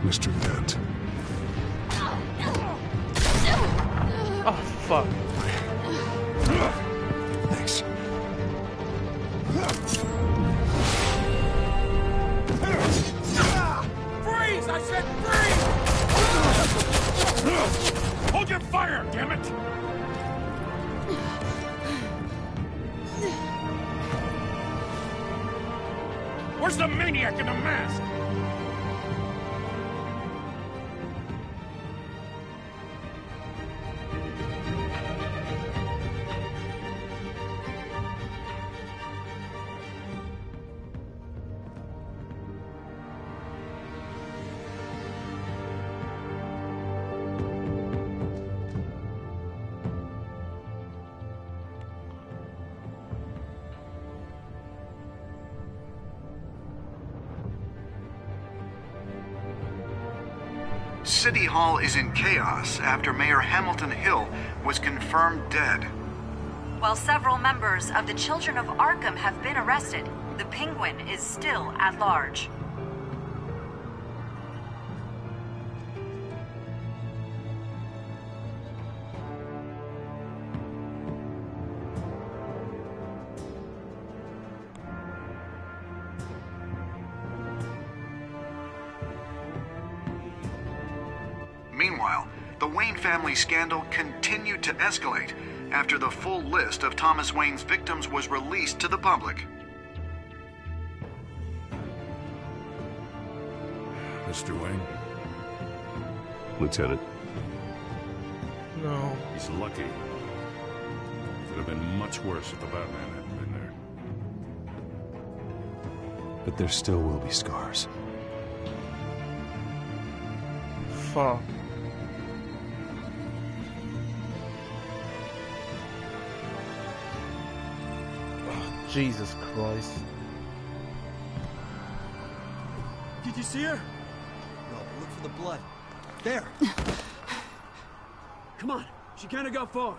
Mr. Dent. Oh, fuck. Thanks. Freeze! I said freeze! Hold your fire, damn it! Where's the maniac in the mask? City Hall is in chaos after Mayor Hamilton Hill was confirmed dead. While several members of the Children of Arkham have been arrested, the Penguin is still at large. Meanwhile, the Wayne family scandal continued to escalate after the full list of Thomas Wayne's victims was released to the public. Mr. Wayne? Lieutenant. No. He's lucky. It could have been much worse if the Batman hadn't been there. But there still will be scars. Fuck. Jesus Christ. Did you see her? No, look for the blood. There. Come on, she can't have got far.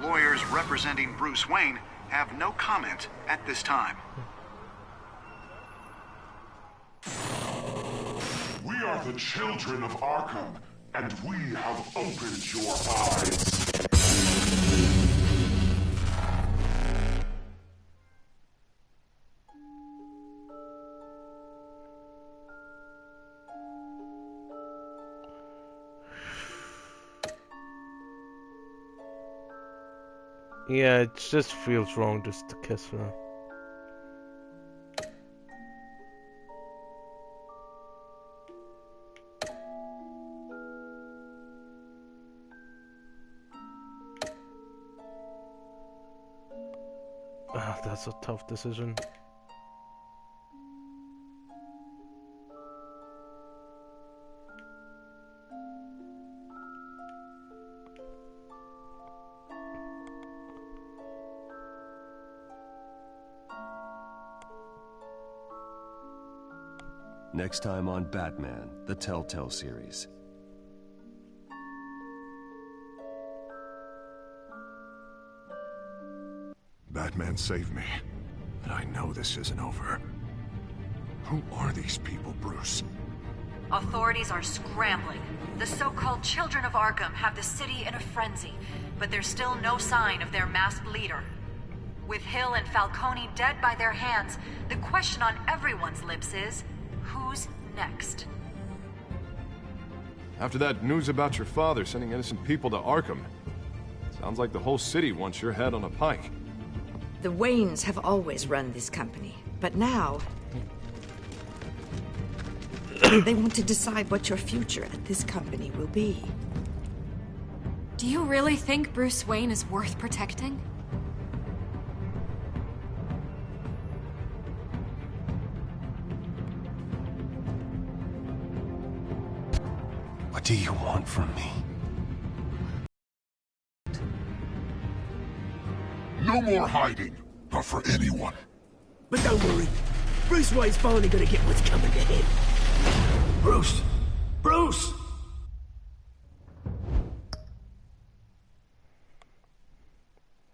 Lawyers representing Bruce Wayne have no comment at this time. We are the children of Arkham, and we have opened your eyes. Yeah, it just feels wrong just to kiss her. Ah, that's a tough decision. Next time on Batman, the Telltale series. Batman saved me, but I know this isn't over. Who are these people, Bruce? Authorities are scrambling. The so-called Children of Arkham have the city in a frenzy, but there's still no sign of their masked leader. With Hill and Falcone dead by their hands, the question on everyone's lips is, who's next? After that news about your father sending innocent people to Arkham, sounds like the whole city wants your head on a pike. The Waynes have always run this company, but now they want to decide what your future at this company will be. Do you really think Bruce Wayne is worth protecting? What do you want from me? No more hiding, not for anyone. But don't worry, Bruce Wayne's finally gonna get what's coming to him. Bruce! Bruce!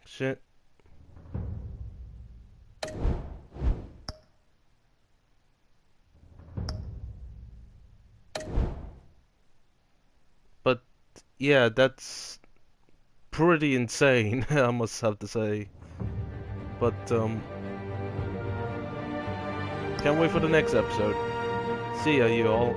Shit. But yeah, that's pretty insane, I must have to say. But can't wait for the next episode. See ya, you all.